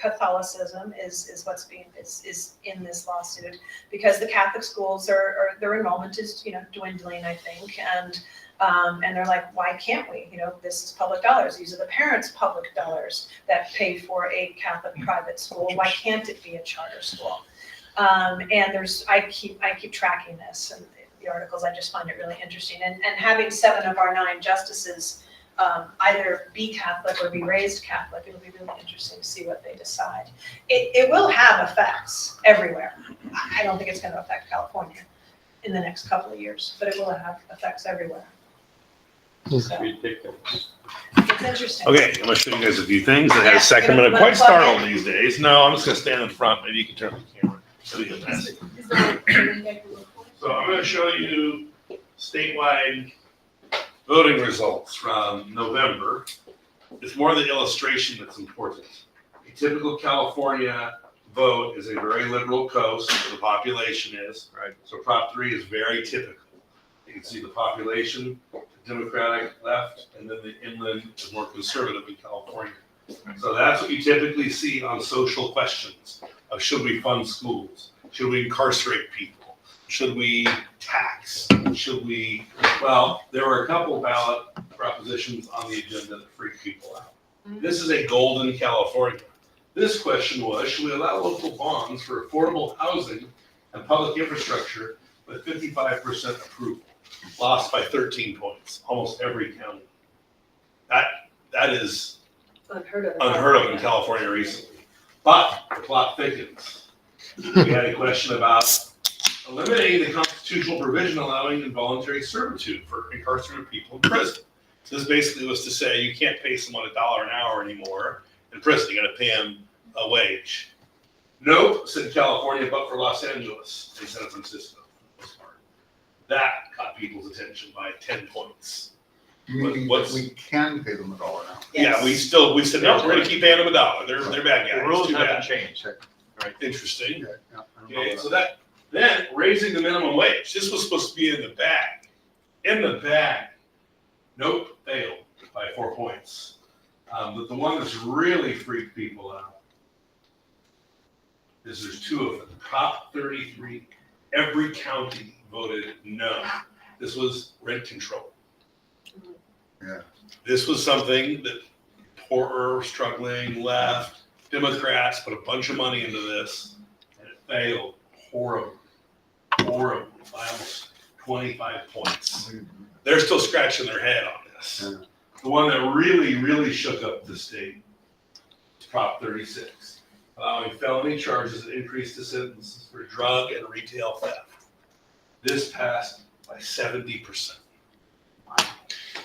Catholicism is what's being is in this lawsuit, because the Catholic schools are their enrollment is dwindling, I think, and they're like, why can't we? This is public dollars. These are the parents' public dollars that pay for a Catholic private school. Why can't it be a charter school? And I keep tracking this and the articles. I just find it really interesting. And having 7 of our 9 justices either be Catholic or be raised Catholic, it'll be really interesting to see what they decide. It will have effects everywhere. I don't think it's going to affect California in the next couple of years, but it will have effects everywhere. So, it's interesting. Okay, I'm gonna show you guys a few things that Yeah, has Sacramento you're gonna quite plug startled in. these days. No, I'm just gonna stand in front. Maybe you can turn on the camera. So I'm gonna show you statewide voting results from November. It's more the illustration that's important. A typical California vote is a very liberal coast, where the population is, right? So Prop 3 is very typical. You can see the population, the Democratic left, and then the inland is more conservative in California. So that's what you typically see on social questions of should we fund schools? Should we incarcerate people? Should we tax? Should we, well, there were a couple ballot propositions on the agenda that freaked people out. This is a golden California. This question was, should we allow local bonds for affordable housing and public infrastructure with 55% approval? Lost by 13 points, almost every county. That is Unheard unheard of in California recently. But the plot thickens. We had a question about eliminating the constitutional provision allowing involuntary servitude for incarcerated people in prison. So this basically was to say you can't pay someone $1 an hour anymore in prison. You got to pay them a wage. Nope, said California, but for Los Angeles and San Francisco. That caught people's attention by 10 points. Meaning What's- that we can pay them $1 now. Yeah, we said, no, we're gonna keep paying them $1. They're bad guys. The rules Too bad. haven't changed. Interesting. Okay, yeah, I remember Okay, that. so then raising the minimum wage, this was supposed to be in the bag. In the bag. Nope, failed by 4 points. But the one that's really freaked people out is there's two of them. Prop 33, every county voted no. This was rent control. Yeah. This was something that poorer, struggling, left, Democrats put a bunch of money into this, and it failed horribly, horribly, by almost 25 points. They're still scratching their head on this. Yeah. The one that really, really shook up the state is Prop 36, allowing felony charges that increase the sentences for drug and retail theft. This passed by 70%.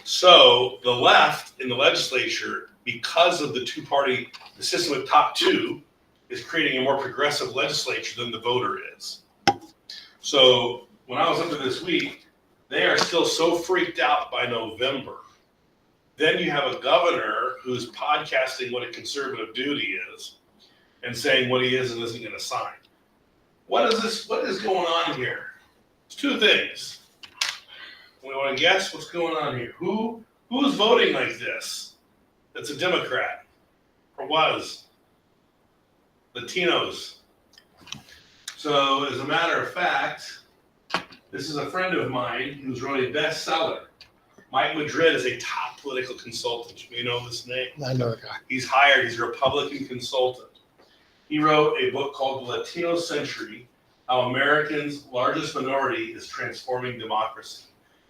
So the left in the legislature, because of the two-party, the system of top two, is creating a more progressive legislature than the voter is. So when I was up there this week, they are still so freaked out by November. Then you have a governor who's podcasting what a conservative duty is and saying what he is and isn't going to sign. What is going on here? It's two things. We want to guess what's going on here. Who's voting like this? That's a Democrat, or was. Latinos. So as a matter of fact, this is a friend of mine who's wrote a bestseller. Mike Madrid is a top political consultant. You know this name. I know the guy. He's hired, he's a Republican consultant. He wrote a book called The Latino Century, How Americans' Largest Minority is Transforming Democracy.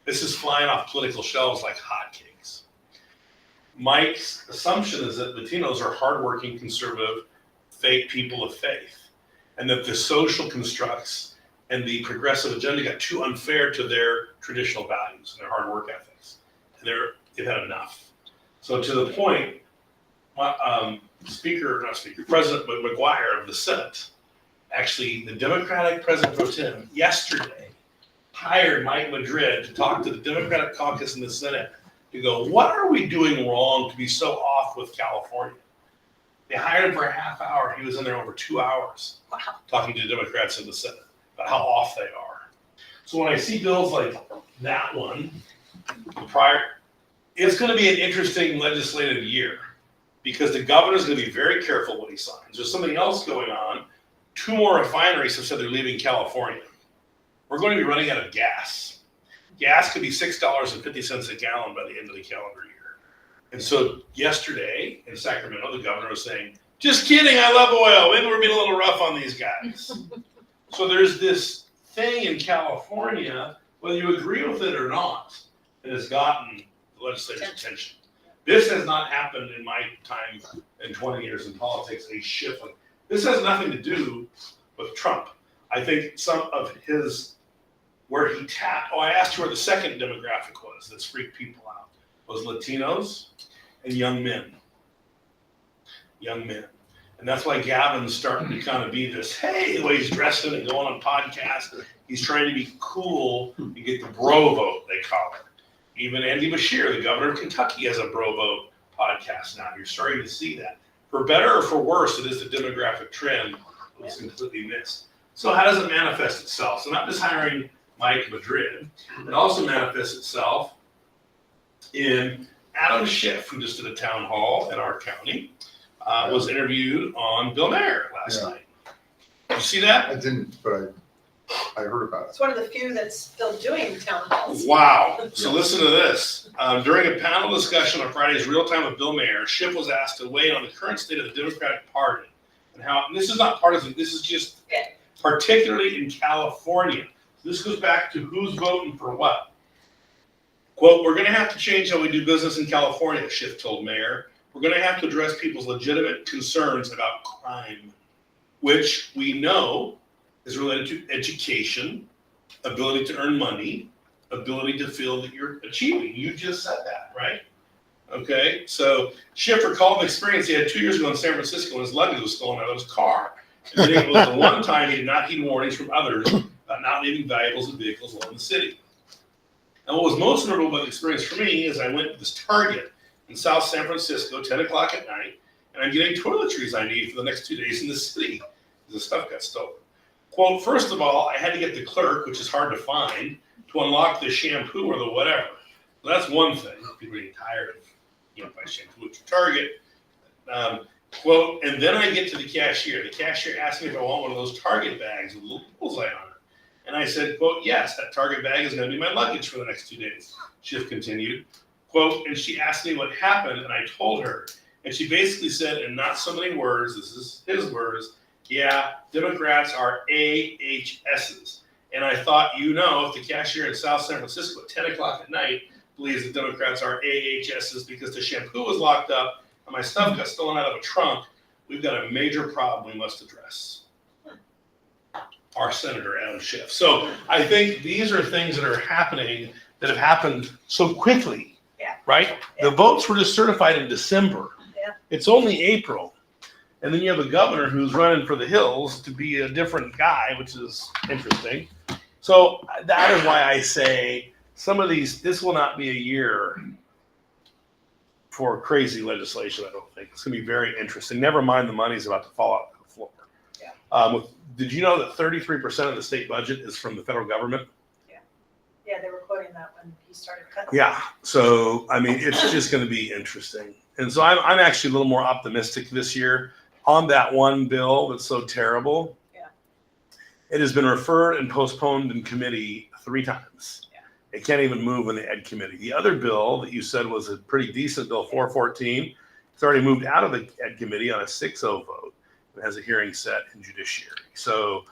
This is flying off political shelves like hotcakes. Mike's assumption is that Latinos are hardworking, conservative, fake people of faith, and that the social constructs and the progressive agenda got too unfair to their traditional values and their hard work ethics. And they've had enough. So to the point, President McGuire of the Senate, actually the Democratic President Pro Tem yesterday hired Mike Madrid to talk to the Democratic caucus in the Senate to go, what are we doing wrong to be so off with California? They hired him for a half hour. He was in there over 2 hours talking to Democrats in the Senate about how off they are. So when I see bills like that one, it's going to be an interesting legislative year because the governor's going to be very careful what he signs. There's something else going on. 2 more refineries have said they're leaving California. We're going to be running out of gas. Gas could be $6.50 a gallon by the end of the calendar year. And so yesterday in Sacramento, the governor was saying, just kidding, I love oil. Maybe we're being a little rough on these guys. So there's this thing in California, whether you agree with it or not, that has gotten the legislature's attention. This has not happened in my time in 20 years in politics, a shift. This has nothing to do with Trump. I think some of his, where he tapped, I asked you where the second demographic was that's freaked people out, was Latinos and young men. Young men. And that's why Gavin's starting to kind of be this, hey, the way he's dressing and going on podcasts, he's trying to be cool and get the bro vote, they call it. Even Andy Beshear, the governor of Kentucky, has a bro vote podcast now. You're starting to see that. For better or for worse, it is the demographic trend that was completely missed. So how does it manifest itself? So not just hiring Mike Madrid, it also manifests itself in Adam Schiff, who just did a town hall in our county, was interviewed on Bill Maher last night. Did you see that? I didn't, but I heard about it. It's one of the few that's still doing town halls. Wow. So listen to this. During a panel discussion on Friday's Real Time with Bill Maher, Schiff was asked to weigh on the current state of the Democratic Party and how, and this is not partisan, this is just particularly in California. This goes back to who's voting for what. Quote, we're going to have to change how we do business in California, Schiff told Mayor. We're going to have to address people's legitimate concerns about crime, which we know is related to education, ability to earn money, ability to feel that you're achieving. You just said that, right? Okay, so Schiff recalled an experience he had 2 years ago in San Francisco when his luggage was stolen out of his car. And it was the one time he did not heed warnings from others about not leaving valuables and vehicles along the city. And what was most notable about the experience for me is I went to this Target in South San Francisco, 10 o'clock at night, and I'm getting toiletries I need for the next 2 days in the city because the stuff got stolen. Quote, first of all, I had to get the clerk, which is hard to find, to unlock the shampoo or the whatever. So that's one thing. People are getting tired of, buy shampoo at your Target. Quote, and then I get to the cashier. The cashier asked me if I want one of those Target bags with a little bullseye on it. And I said, quote, yes, that Target bag is going to be my luggage for the next 2 days. Shift continued. Quote, and she asked me what happened, and I told her. And she basically said, in not so many words, this is his words, yeah, Democrats are AHSs. And I thought, if the cashier in South San Francisco at 10 o'clock at night believes that Democrats are AHSs because the shampoo was locked up and my stuff got stolen out of a trunk, we've got a major problem we must address. Our Senator Adam Schiff. So I think these are things that are happening that have happened so quickly, right? Yeah. The votes were just certified in December. Yeah. It's only April. And then you have a governor who's running for the hills to be a different guy, which is interesting. So that is why I say some of these, this will not be a year for crazy legislation, I don't think. It's going to be very interesting. Never mind the money's about to fall out of the floor. Yeah. Did you know that 33% of the state budget is from the federal government? Yeah, they were quoting that when he started cutting. Yeah. So, I mean, it's just going to be interesting. And so I'm actually a little more optimistic this year on that one bill that's so terrible. Yeah. It has been referred and postponed in committee 3 times. Yeah. It can't even move in the Ed committee. The other bill that you said was a pretty decent bill, 414, it's already moved out of the Ed committee on a 6-0 vote. It has a hearing set in judiciary. So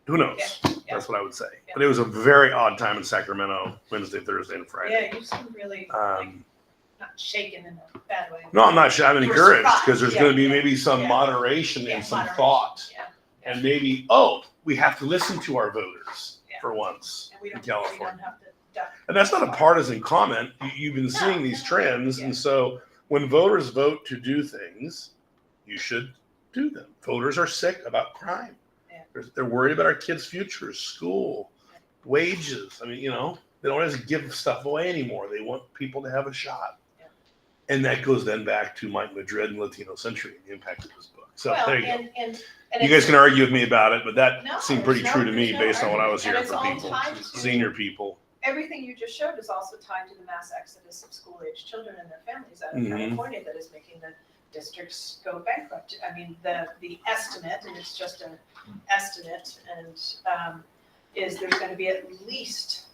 who knows? Yeah. That's what I would say. Yeah. But it was a very odd time in Sacramento, Wednesday, Thursday, and Friday. Yeah, you seem really not shaken in a bad way. No, I'm not sure. I'm You were encouraged surprised. because there's Yeah. going to be maybe some Yeah. moderation Yeah, and some moderation. thought. Yeah. And maybe, we have to listen to our voters Yeah. for once And we in don't California. have to duck. And that's not a partisan comment. You've been seeing these trends. Yeah. And so when voters vote to do things, you should do them. Voters are sick about crime. Yeah. They're worried about our kids' futures, school, wages. I mean, they don't just give stuff away anymore. They want people to have a shot. Yeah. And that goes then back to Mike Madrid and Latino Century, the impact of his book. So Well, there you go. and You guys can argue with me about it, but that No, seemed pretty there's true no- to me there's no based on what I was argument. hearing And it's from all people, tied to- senior people. everything you just showed is also tied to the mass exodus of school-age children and their families out of Mhm. California that is making the districts go bankrupt. I mean, the estimate, and it's just an estimate, and is there's going to be at least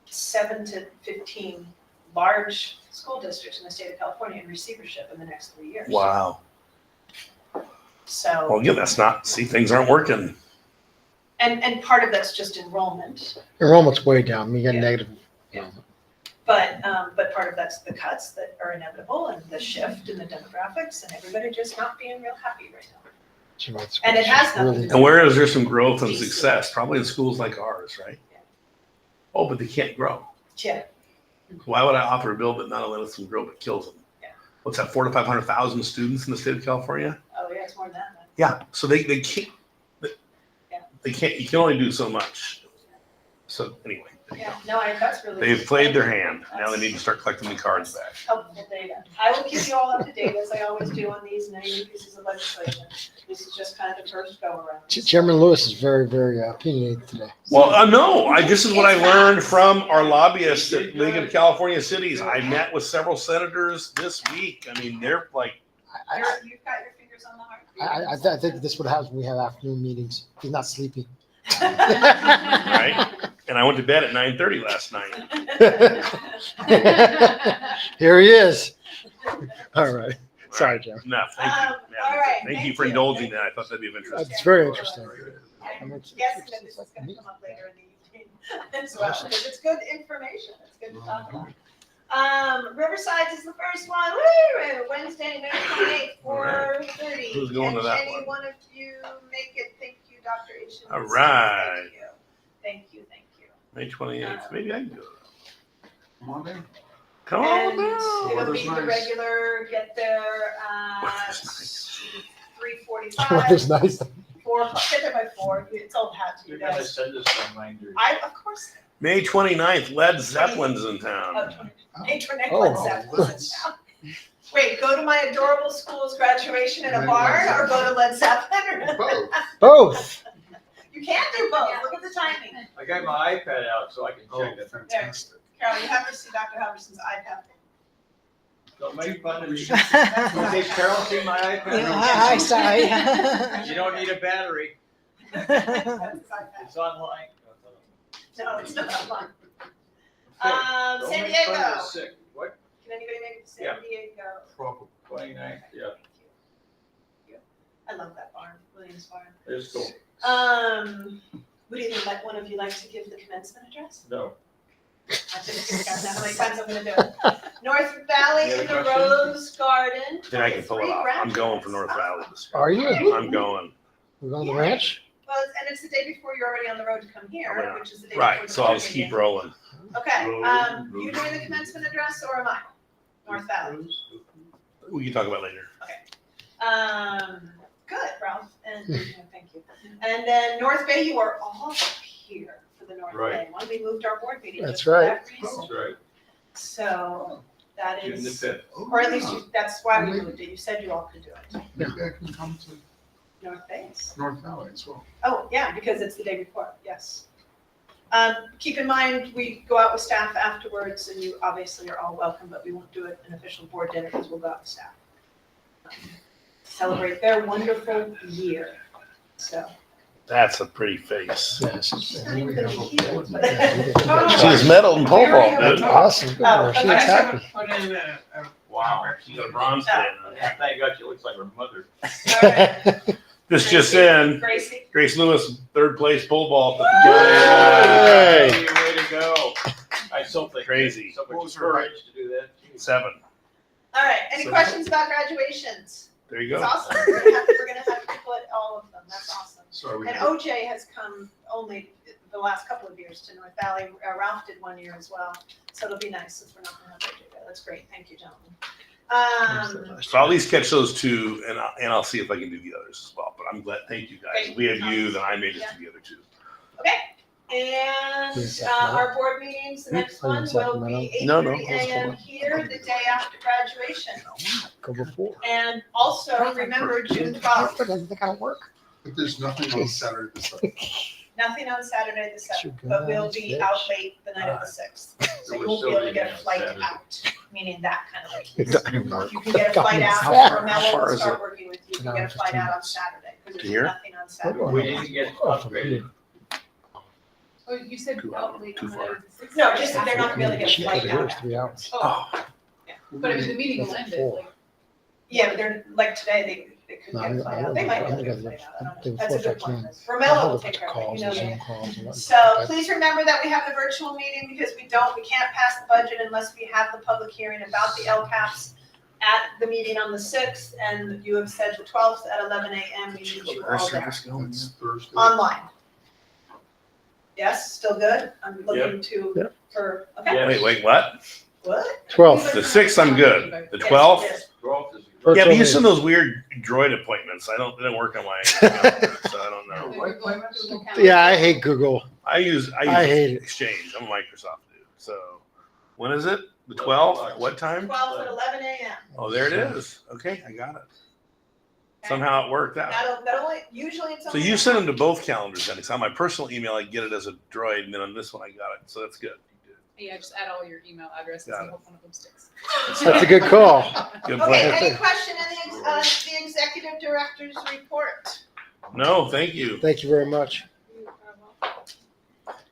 7 to 15 large school districts in the state of California in receivership in the next 3 years. Wow. So, Well, again, things aren't working. and part of that's just enrollment. Enrollment's way down. We got Yeah. negative. But part of that's the cuts that are inevitable and the shift in the demographics and everybody just not being real happy right now. And it has nothing to do- And where is there some growth and success? Probably in schools like ours, right? Yeah. Oh, but they can't grow. Yeah, Why would I offer a bill that not only lets them grow, but kills them? Yeah. What's that, 400,000 to 500,000 students in the state of California? oh yeah, it's more than that. Yeah, so they can't, Yeah. they can't, you can only do so much. So anyway, there you go. Yeah, no, that's really. They've played their hand. Now they need to start collecting the cards back. Helpful data. I will keep you all up to date as I always do on these many pieces of legislation. This is just kind of the first go around. Chairman Lewis is very, very opinionated today. Well, no, this is what I learned from our lobbyists at League of California Cities. I met with several senators this week. I mean, they're like, I, You've got your fingers on the heart. I think this is what happens when we have afternoon meetings. He's not sleepy. right? And I went to bed at 9:30 last night. Here he is. All right. Sorry, Jim. No, thank you. all right, Thank you thank for you. indulging that. I thought that'd be of interest. That's very interesting. I'm guessing that this is gonna come up later in the evening as well, because it's good information, it's good to talk about. Riverside is the first one, woo, Wednesday, May 28th, 4:30. Who's going to that Can any one? one of you make it? Thank you, Dr. Asian. All right. Thank you, thank you. May 28th. Maybe I can go. Come on in. Come And on now. it'll Weather's be the nice. regular, get there at Weather's nice. 3:45. Weather's nice. 4 o'clock, get there by 4, it's all hat to you You're gonna guys. send us a reminder. Of course, May 29th, Led Zeppelin's in town. Patron Oh, Nicholas Zeppelin. Wait, go to my adorable school's graduation in a barn or go to Led Zeppelin? Both. Both. You can't do both. Look at the timing. I got my iPad out so I can Oh, check it. fantastic. Carol, you have to see Dr. Halverson's iPad. Don't make fun of me. Okay, Carol, see my iPad? Hi, sorry. You don't need a battery. That's his iPad. It's online. No, it's not online. Don't San make fun of Diego. the sick. What? Can anybody make it to San Yeah. Diego? Probably. 29th, yeah, Thank you. I love that barn, Williams Barn. it's cool. Would either one of you like to give the commencement address? No. I just figured out how many times I'm gonna do it. North Valley Any in the other questions? Rose Garden. Then I can pull it off. I'm going for North Valley this year. Are you? I'm going. We're on the ranch? Well, and it's the day before you're already on the road to come here, Oh, yeah. which is the day before. Right, the so I'll just board keep meeting. rolling. Okay, you doing the commencement address or am I? North Valley. We can talk about later. Good, Ralph, and thank you. And then North Bay, you are all here for the North Right. Bay. When we moved our board meeting. That's just for that reason. That's right, So that June the is, 5th. or at least that's why we moved it. You said you all could do it. Maybe I can come to North Bay's. North Valley as well. Oh, yeah, because it's the day before, yes. Keep in mind, we go out with staff afterwards and you obviously are all welcome, but we won't do it an official board dinner because we'll go out with staff. Celebrate their wonderful year, so. That's a pretty face. Yes. She's not even gonna be here, but- She's medal and pole vault, Very dude. Awesome. Good Oh, for her. She okay. looks happy. Put in Wow. She got a bronze band. Thank God she looks like her mother. All right, This just in, Gracie, Grace Lewis, third place pole vault. Hey. Way to go. I still think. Crazy. So What much was her height? courage to do that. Jeez. 7. all right, any So- questions about graduations? There you It's go. awesome, we're gonna have people at all of them, that's awesome. So we And OJ has come only the last couple of years to North Valley. Ralph did one year as well. So it'll be nice since we're not gonna have OJ there. That's great. Thank you, gentlemen. So I'll at least catch those two and I'll see if I can do the others as well. But I'm glad, thank you guys. Great. We have you, then I made it to the other two. Okay, and our board meetings, the next one will be eight No, no. thirty AM here, the day after graduation. Go before. And also, remember June 12th, Doesn't think I'll work. But there's nothing on Saturday the 7th. nothing on Saturday the Should 7th, go but we'll be downstairs. out late the night of the 6th. So you won't be able to get a flight out, meaning that kind of late. You can get a flight out, or Mello will start working with you, you can get a flight out on Saturday, because To there's here? nothing on Saturday. We didn't get upgraded. Oh, you said out late Too on far. the 6th? No, just that they're not gonna be able to get a flight out. 3 hours. Oh, but I mean, the meeting will end at like. Yeah, but they're, like today, they couldn't No, get a flight out, they might be able to get a flight out, I don't know, that's a good point. Romello will take care of it, you know that. So please remember that we have the virtual meeting because we can't pass the budget unless we have the public hearing about the LCAPs at the meeting on the 6th, and you have said the 12th at 11 AM, we need you all there, That's Thursday. online. Yes, still good? I'm looking to, for, okay, Yeah. Wait, what? what? 12th. The 6th, I'm good. The Yes, 12th? yes. 12th is. Virtual Yeah, but you meeting. send those weird droid appointments. They don't work on my calendar, so I don't know. Yeah, I hate Google. I use I hate it. Exchange. I'm a Microsoft dude. So when is it? The 12th? What time? 12th at 11 AM. Oh, there it is. Okay, I got it. Somehow it worked out. That'll only, usually it's So only. you send them to both calendars then. Because on my personal email, I get it as a droid, and then on this one, I got it. So that's good. Yeah, just add all your email addresses Got and it. hope one of them sticks. That's a good call. Good Okay, plan. any question in the executive director's report? No, thank you. Thank you very much.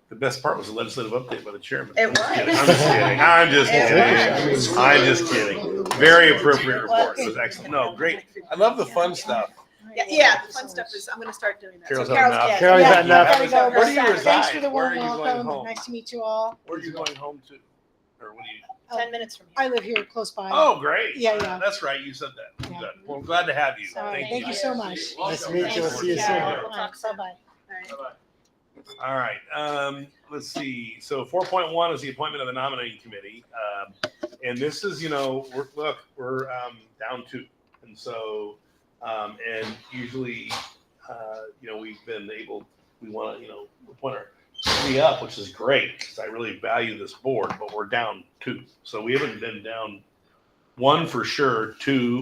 The best part was the legislative update by the chairman. It I'm was. just kidding. I'm just It kidding. was. I'm just kidding. Very appropriate report. It was excellent. No, great. I love the fun stuff. Yeah, the fun stuff is, I'm gonna start doing that. So Carol's had enough. yeah, Carol's yeah, had enough. there we go. Where do you reside? Thanks for the Where are warm you going welcome. home? Nice to meet you all. Where are you going home to? Or what do you? 10 minutes from I here. live here close by. Oh, great. Yeah, yeah. That's right. You said that. Yeah. Good. Well, I'm glad to have you. All right, thank you so much. Nice to meet you. We'll see you soon. Yeah, we'll talk soon. Bye-bye. All right. All right. Let's see. So 4.1 is the appointment of the nominating committee. And this is, we're down 2. And so, and usually, we've been able, we want to, appoint our me up, which is great, because I really value this board, but we're down 2. So we haven't been down 1 for sure, 2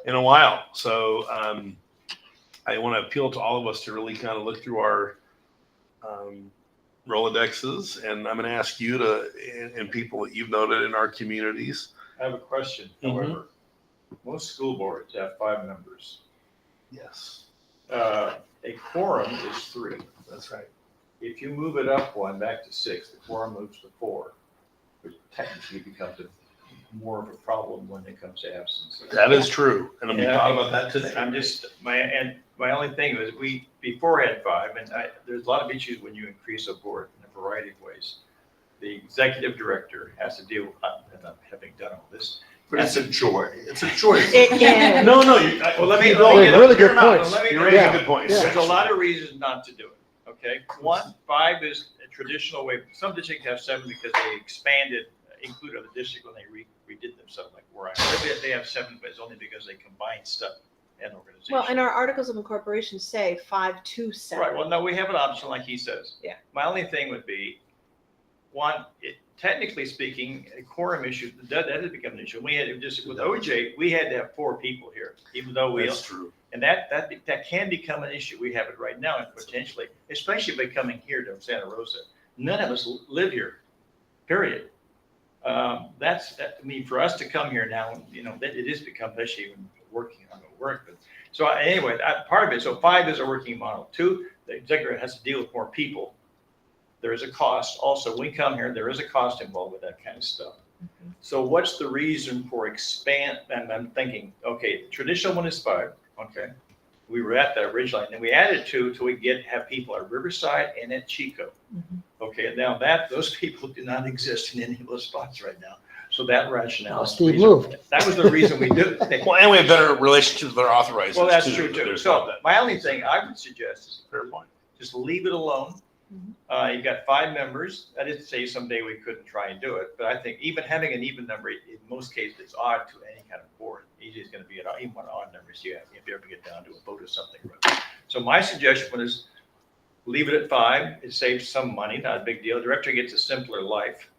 in a while. So I want to appeal to all of us to really kind of look through our Rolodexes, and I'm going to ask you to, and people that you've noted in our communities. I have a question, however. Most school boards have 5 members. Yes, A quorum is 3. that's right. If you move it up 1 back to 6, the quorum moves to 4, which technically becomes more of a problem when it comes to absence. That is true, and we Yeah. thought about that today. My only thing was we before had 5, and there's a lot of issues when you increase a board in a variety of ways. The executive director has to deal with, and I'm having done all this. But it's a joy. It's a joy. Yeah. No, Well, let me. Really good points. You're raising a good point. There's a lot of reasons not to do it, okay? 1, 5 is a traditional way. Some districts have 7 because they expanded, included other districts when they redid themselves, like where I live. They have 7, but it's only because they combined stuff and organization. Well, and our articles of incorporation say 5 to 7. Right, well, no, we have an option like he says. Yeah. My only thing would be, 1, technically speaking, a quorum issue, that has become an issue. We had, just with OJ, we had to have 4 people here, even though we, That's true. and that can become an issue. We have it right now, and potentially, especially by coming here to Santa Rosa. None of us live here, period. I mean, for us to come here now, that it has become, especially even working on the work, but, so anyway, part of it, so 5 is a working model. 2, the executive has to deal with more people. There is a cost. Also, when we come here, there is a cost involved with that kind of stuff. So what's the reason for expand? And I'm thinking, okay, the traditional one is 5. Okay. We were at that originally, and then we added 2 till we have people at Riverside and at Chico. Okay, now those people do not exist in any of those spots right now. So that rationale. is the Steve reason- moved. That was the reason we did it. Well, and we have better relationships with our authorizers. Well, that's too. true too. There's So not that. my only thing I would suggest is Fair point. just leave it alone. You've got 5 members. I didn't say someday we couldn't try and do it, but I think even having an even number, in most cases, it's odd to any kind of board. Easy is going to be even one odd numbers you have if you ever get down to a vote or something. So my suggestion is leave it at 5. It saves some money, not a big deal. Director gets a simpler life.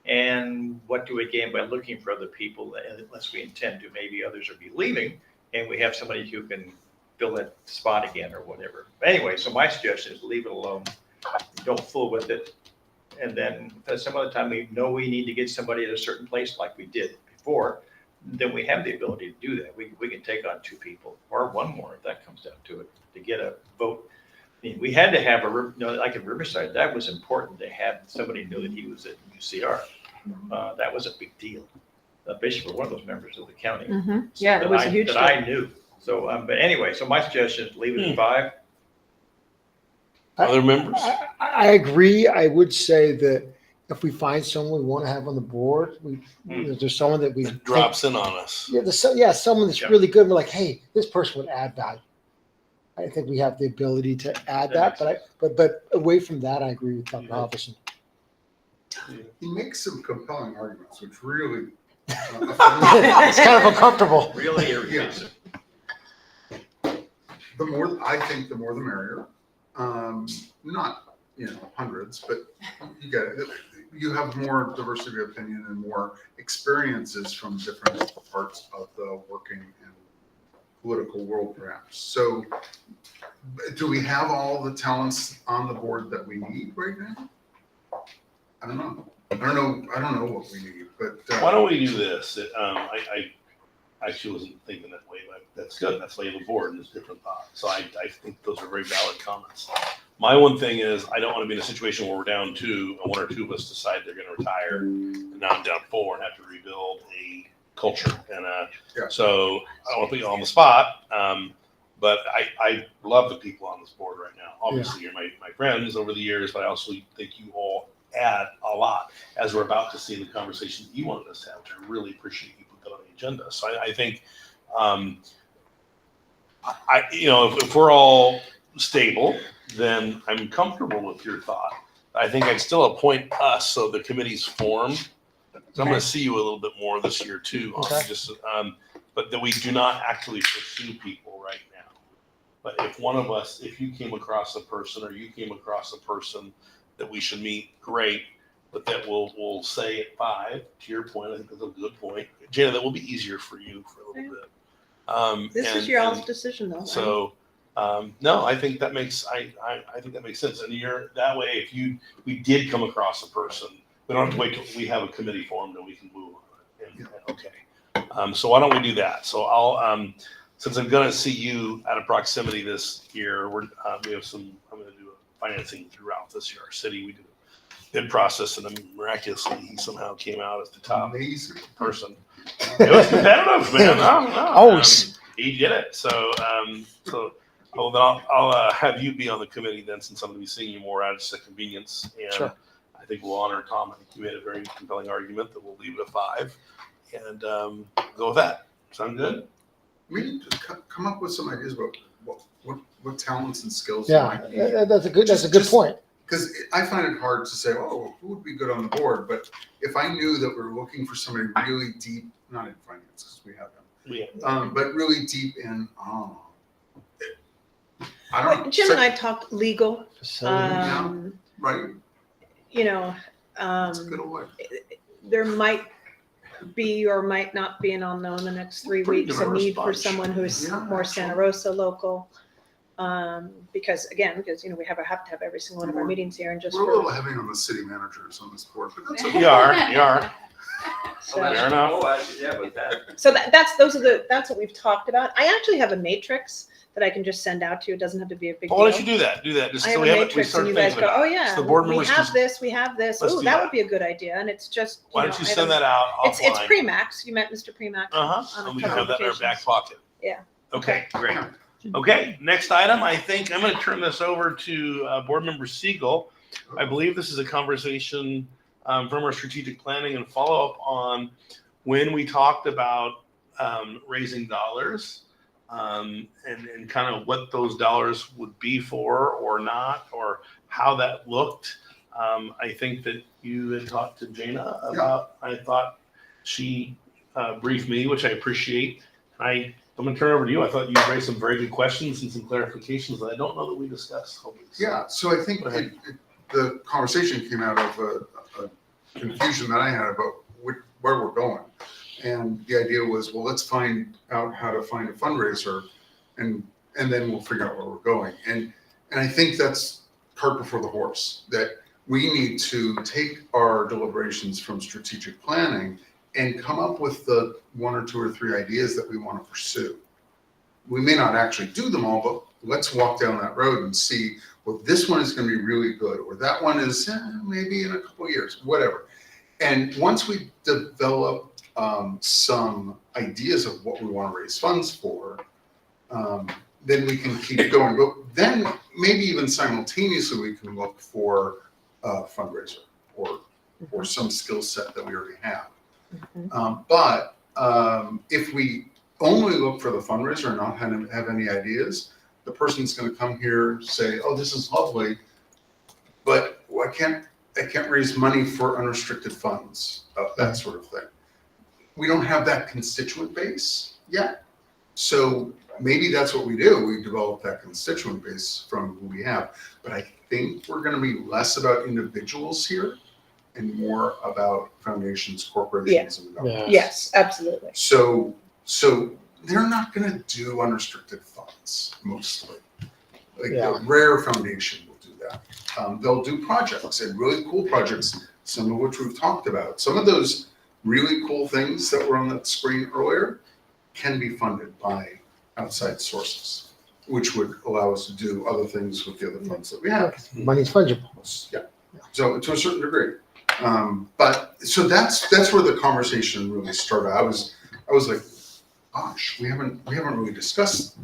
And what do we gain by looking for other people, unless we intend to? Maybe others will be leaving, and we have somebody who can fill that spot again or whatever. Anyway, so my suggestion is leave it alone. Don't fool with it. And then some other time we know we need to get somebody at a certain place like we did before, then we have the ability to do that. We can take on 2 people or 1 more if that comes down to it, to get a vote. I mean, we had to have like at Riverside, that was important to have somebody know that he was at UCR. That was a big deal, especially for one of those members of the county. Yeah, it was a huge that deal. I knew. So, but anyway, so my suggestion is leave it at 5. Other members? I agree. I would say that if we find someone we want to have on the board, there's someone that we It drops in on us. someone that's Yeah. really good. We're like, hey, this person would add value. I think we have the ability to add That that, but away from that, I agree with Dr. Halverson. He makes some compelling arguments, which really. It's kind of uncomfortable. Really irritating. The more, I think the more the merrier. Not, hundreds, but you get it. You have more diversity of opinion and more experiences from different parts of the working and political world, perhaps. So do we have all the talents on the board that we need right now? I don't know. I don't know what we need, but. Why don't we do this? I actually wasn't thinking that way, but that's good. That's why you have a board and there's different thoughts. So I think those are very valid comments. My one thing is I don't want to be in a situation where we're down 2 and 1 or 2 of us decide they're going to retire, and now I'm down 4 and have to rebuild a culture. And Yeah. so I don't want to put you on the spot, but I love the people on this board right now. Obviously, you're my friends over the years, but I also think you all add a lot, as we're about to see in the conversation that you wanted us to have, which I really appreciate you put that on the agenda. So I think, if we're all stable, then I'm comfortable with your thought. I think I'd still appoint us so the committee's formed. So I'm going to see you a little bit more this year too, Okay. but that we do not actually pursue people right now. But if one of us, if you came across a person or you came across a person that we should meet, great. But that we'll say at 5, to your point, I think that's a good point. Jana, that will be easier for you for a little bit. This is your all's decision though. So, no, I think that makes, I think that makes sense. And you're, that way, if we did come across a person, we don't have to wait till we have a committee formed and we can move on it. And, okay. So why don't we do that? So I'll, since I'm gonna see you at a proximity this year, we have some, I'm gonna do financing throughout this year. Our city, we do a bid process, and then miraculously, he somehow came out as the top Amazing. person. It was competitive, man. I don't know. He did it. So, I'll have you be on the committee then, since I'm going to be seeing you more out of just a convenience. And Sure. I think we'll honor Tom. I think you made a very compelling argument that we'll leave it at 5 and go with that. Sound good? We need to come up with some ideas about what talents and skills. Yeah, that's a good point. Because I find it hard to say, oh, who would be good on the board? But if I knew that we were looking for somebody really deep, not in finance, because we have them, Yeah. but really deep in, I don't. Jim and I talked legal, Facility. Right, you know, that's a good way. there might be or might not be, and I'll know in the next 3 Pretty weeks, a diverse need for bunch. someone who's Yeah, more Santa Rosa local. Because you know, we have to have every single one of our meetings here, and just We're a for, little heavy on the city managers on this board, but that's okay. You are. so, Fair enough. Yeah, but that. so that's what we've talked about. I actually have a matrix that I can just send out to you. It doesn't have to be a big Well, deal. why don't you do that? Do that. Just I so have we a have it, we matrix, start and you guys thinking go, about oh it. yeah, So the board we members have can- this, we have this. Let's Oh, do that that. would be a good idea, and it's just, Why you don't know, you send that out It's offline? Premax. You met Mr. Premax. Uh-huh. on a And we can couple have that in our occasions. back pocket. Yeah. Okay, great. Okay, next item, I think I'm going to turn this over to Board Member Siegel. I believe this is a conversation from our strategic planning and follow-up on when we talked about raising dollars and kind of what those dollars would be for or not, or how that looked. I think that you had talked to Jana about, I thought she briefed me, which I appreciate. I'm going to turn it over to you. I thought you raised some very good questions and some clarifications that I don't know that we discussed. Hopefully. Yeah, so I think Go ahead. the conversation came out of a confusion that I had about where we're going. And the idea was, well, let's find out how to find a fundraiser and then we'll figure out where we're going. And I think that's cart before the horse, that we need to take our deliberations from strategic planning and come up with the 1 or 2 or 3 ideas that we want to pursue. We may not actually do them all, but let's walk down that road and see, well, this one is going to be really good, or that one is maybe in a couple of years, whatever. And once we develop some ideas of what we want to raise funds for, then we can keep going. But then maybe even simultaneously we can look for a fundraiser or some skill set that we already have. But if we only look for the fundraiser and not have any ideas, the person's going to come here, say, "Oh, this is lovely, but I can't raise money for unrestricted funds," that sort of thing. We don't have that constituent base yet, so maybe that's what we do. We develop that constituent base from who we have. But I think we're going to be less about individuals here and more about foundations, corporations, and governments. Yes, absolutely. So they're not going to do unrestricted funds mostly. Like Yeah. a rare foundation will do that. They'll do projects and really cool projects, some of which we've talked about. Some of those really cool things that were on that screen earlier can be funded by outside sources, which would allow us to do other things with the other funds that we have. Money's fungible. Yeah. So to a certain degree. But so that's where the conversation really started. I was like, gosh, we haven't really discussed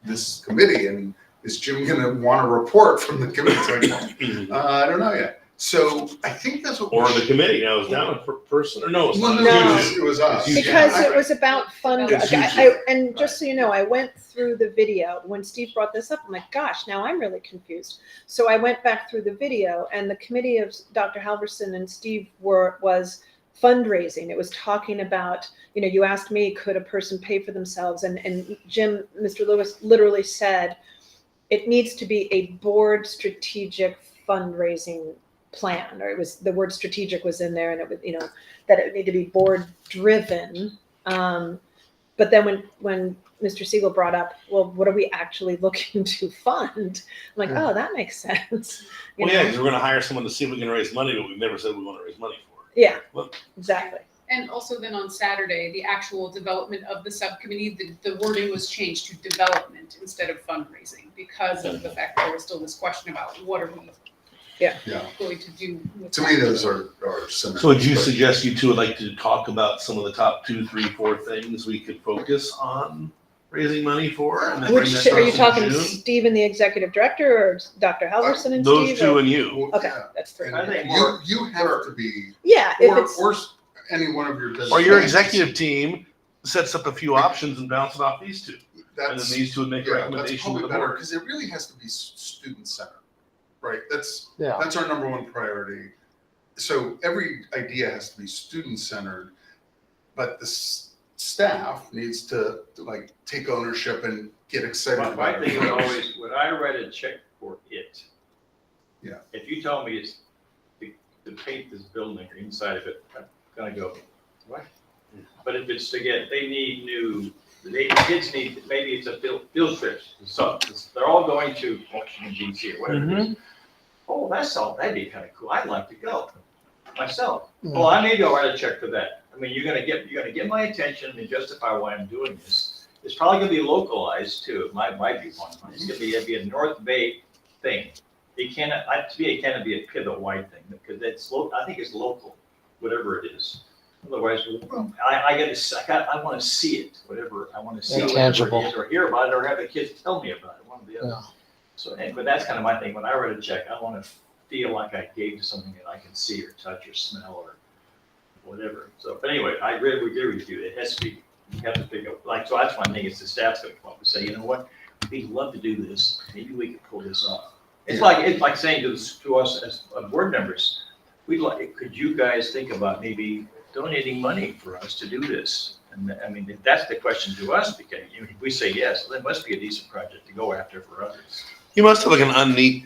this committee, and is Jim gonna want a report from the committee? It's like, I don't know yet. So I think that's what. Or the committee. Now, is that a person or no? It's No, not. No. it was us. It's Because Yeah, it was about fundraising. It's huge. And just so you know, I went through the video. When Steve brought this up, I'm like, gosh, now I'm really confused. So I went back through the video, and the committee of Dr. Halverson and Steve was fundraising. It was talking about, you know, you asked me, could a person pay for themselves? And Jim, Mr. Lewis literally said, it needs to be a board strategic fundraising plan, or the word strategic was in there, and it would, that it would need to be board driven. But then when Mr. Siegel brought up, well, what are we actually looking to fund? I'm like, oh, that makes sense. You Well, yeah, know? because we're gonna hire someone to see if we can raise money, but we've never said we want to raise money for it. Yeah, Well- exactly. And also then on Saturday, the actual development of the subcommittee, the wording was changed to development instead of fundraising because of the fact that there was still this question about what are we Yeah. going to do with To me, that. those are similar. So would you suggest you two would like to talk about some of the top 2, 3, 4 things we could focus on raising money for? And then bring Which, that are you to us in talking June? Stephen, the executive director, or Dr. Halverson and Those Steve? two or- and you. Okay, Yeah. that's three. And I think you have to be, Yeah, if it's, or any one of your. Or your designations. executive team sets up a few options and bounce it off these two. And then That's, these two would make a yeah, that's recommendation to probably the better, board. because it really has to be student centered, right? That's Yeah. our number one priority. So every idea has to be student centered, but the staff needs to like take ownership and get excited My about thing it. is always, when I write a check for it. Yeah. If you tell me it's to paint this building or inside of it, I'm gonna go, what? But if it's to get, kids need, maybe it's a field trip, so they're all going to Washington DC or whatever it is. Oh, that'd be kind of cool, I'd like to go myself. Well, I may go write a check for that. I mean, you're gonna get my attention and justify why I'm doing this. It's probably gonna be localized too, my viewpoint. It's gonna be a North Bay thing. It cannot, to me, it cannot be a pivot-wide thing, because I think it's local, whatever it is. Otherwise, I wanna see it, whatever, I wanna see Yeah, whatever tangible. it is, or hear about it, or have the kids tell me about it, one or the other. Yeah. So, but that's kind of my thing, when I write a check, I wanna feel like I gave to something that I can see or touch or smell or whatever. So, but anyway, I really agree with you, it has to be, you have to pick up, so that's one thing, is the staff's gonna come up and say, you know what, we'd love to do this, maybe we could pull this off. It's like saying to us as board members, could you guys think about maybe donating money for us to do this? And I mean, if that's the question to us, because if we say yes, well, that must be a decent project to go after for others. You must have like an unmet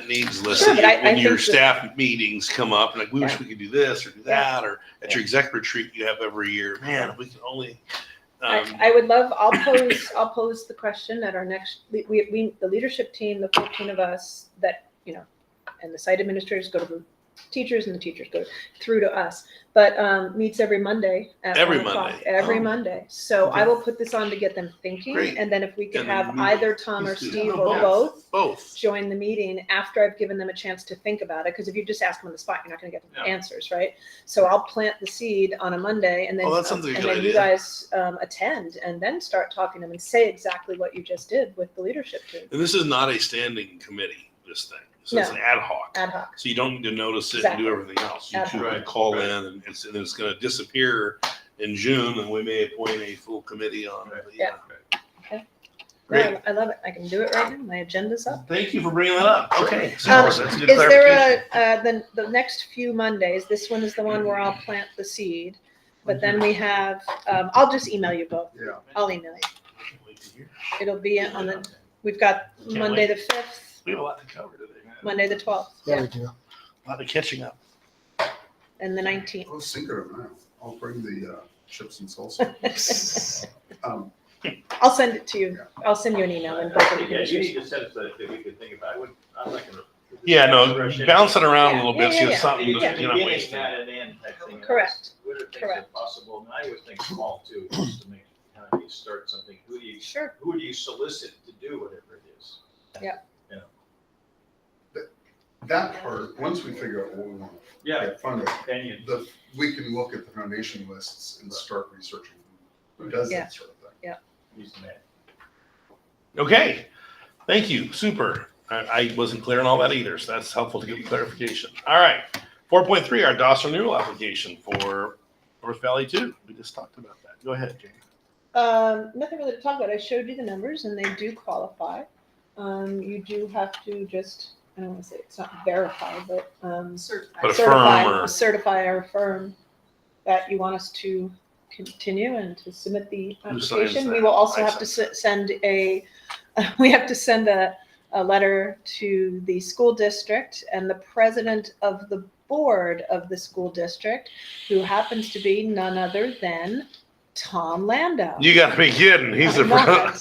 needs list. Sure, but I When your think that- staff meetings come up, like, we wish Yeah. we could do this or do that, or at your exec retreat you have every year, man, if we could only. I would love, I'll pose the question at our next, the leadership team, the 14 of us that, and the site administrators go to the teachers and the teachers go through to us, but meets every Monday at Every 1 o'clock. Monday. Every Oh. Monday. So Okay. I will put this on to get them thinking, Great. and then if we could And then have we- either Tom or please do. Steve No, or both Both. join the meeting after I've given them a chance to think about it, because if you just ask them on the spot, you're not gonna get No. answers, right? So I'll plant the seed on a Monday, and then, Oh, that sounds like a and good then you idea. guys attend, and then start talking to them and say exactly what you just did with the leadership team, And this is not a standing committee, this thing. So it's No. an ad hoc. ad hoc. So you don't need to notice it Exactly. and do everything else. You Ad two hoc. can call Right. in and it's going to disappear in June and we may appoint a full committee on it. But Yeah. Great. No, I love it. I can do it right now. My agenda's up. Thank you for bringing that up. Okay. So Um, that's a good Is there clarification. the next few Mondays, this one is the one where I'll plant the seed, but then we have, I'll just email you both. Yeah. I'll email you. Can't wait to hear. It'll be on we've got Can't Monday wait. the 5th, We have a lot to cover today. Monday the 12th, Yeah, we do. A lot of catching up. and the 19th. Oh, Cinco de Mayo. I'll bring the chips and salsa. I'll send it to you. I'll send you an email and both of you Yeah, can you just- need to set it so that we could think about it. I'm not gonna. Yeah, no, bounce it around a little bit. Yeah, See yeah, if something, It's yeah. you're not beginning, wasting. not an end type thing. Correct. What are things Correct. that possible, and I always think small too, just to make, kind of you start something, who Sure. do you solicit to do whatever it is? That part, once we figure out what we want Yeah, to fund it, then you, we can look at the foundation lists and start researching who does Yeah. that sort of thing. use the man. Okay. Thank you. Super. I wasn't clear on all that either, so that's helpful to get clarification. All right. 4.3, our DOS renewal application for North Valley 2. We just talked about that. Go ahead, Jamie. Nothing really to talk about. I showed you the numbers and they do qualify. You do have to just, I don't want to say it's not verify, but Certified. But affirm or- certify or affirm that you want us to continue and to submit the Who signs application. We that? will also I have to send a we have to send a letter to the school district and the president of the board of the school district, who happens to be none other than Tom Landau. You gotta be kidding. He's I the know.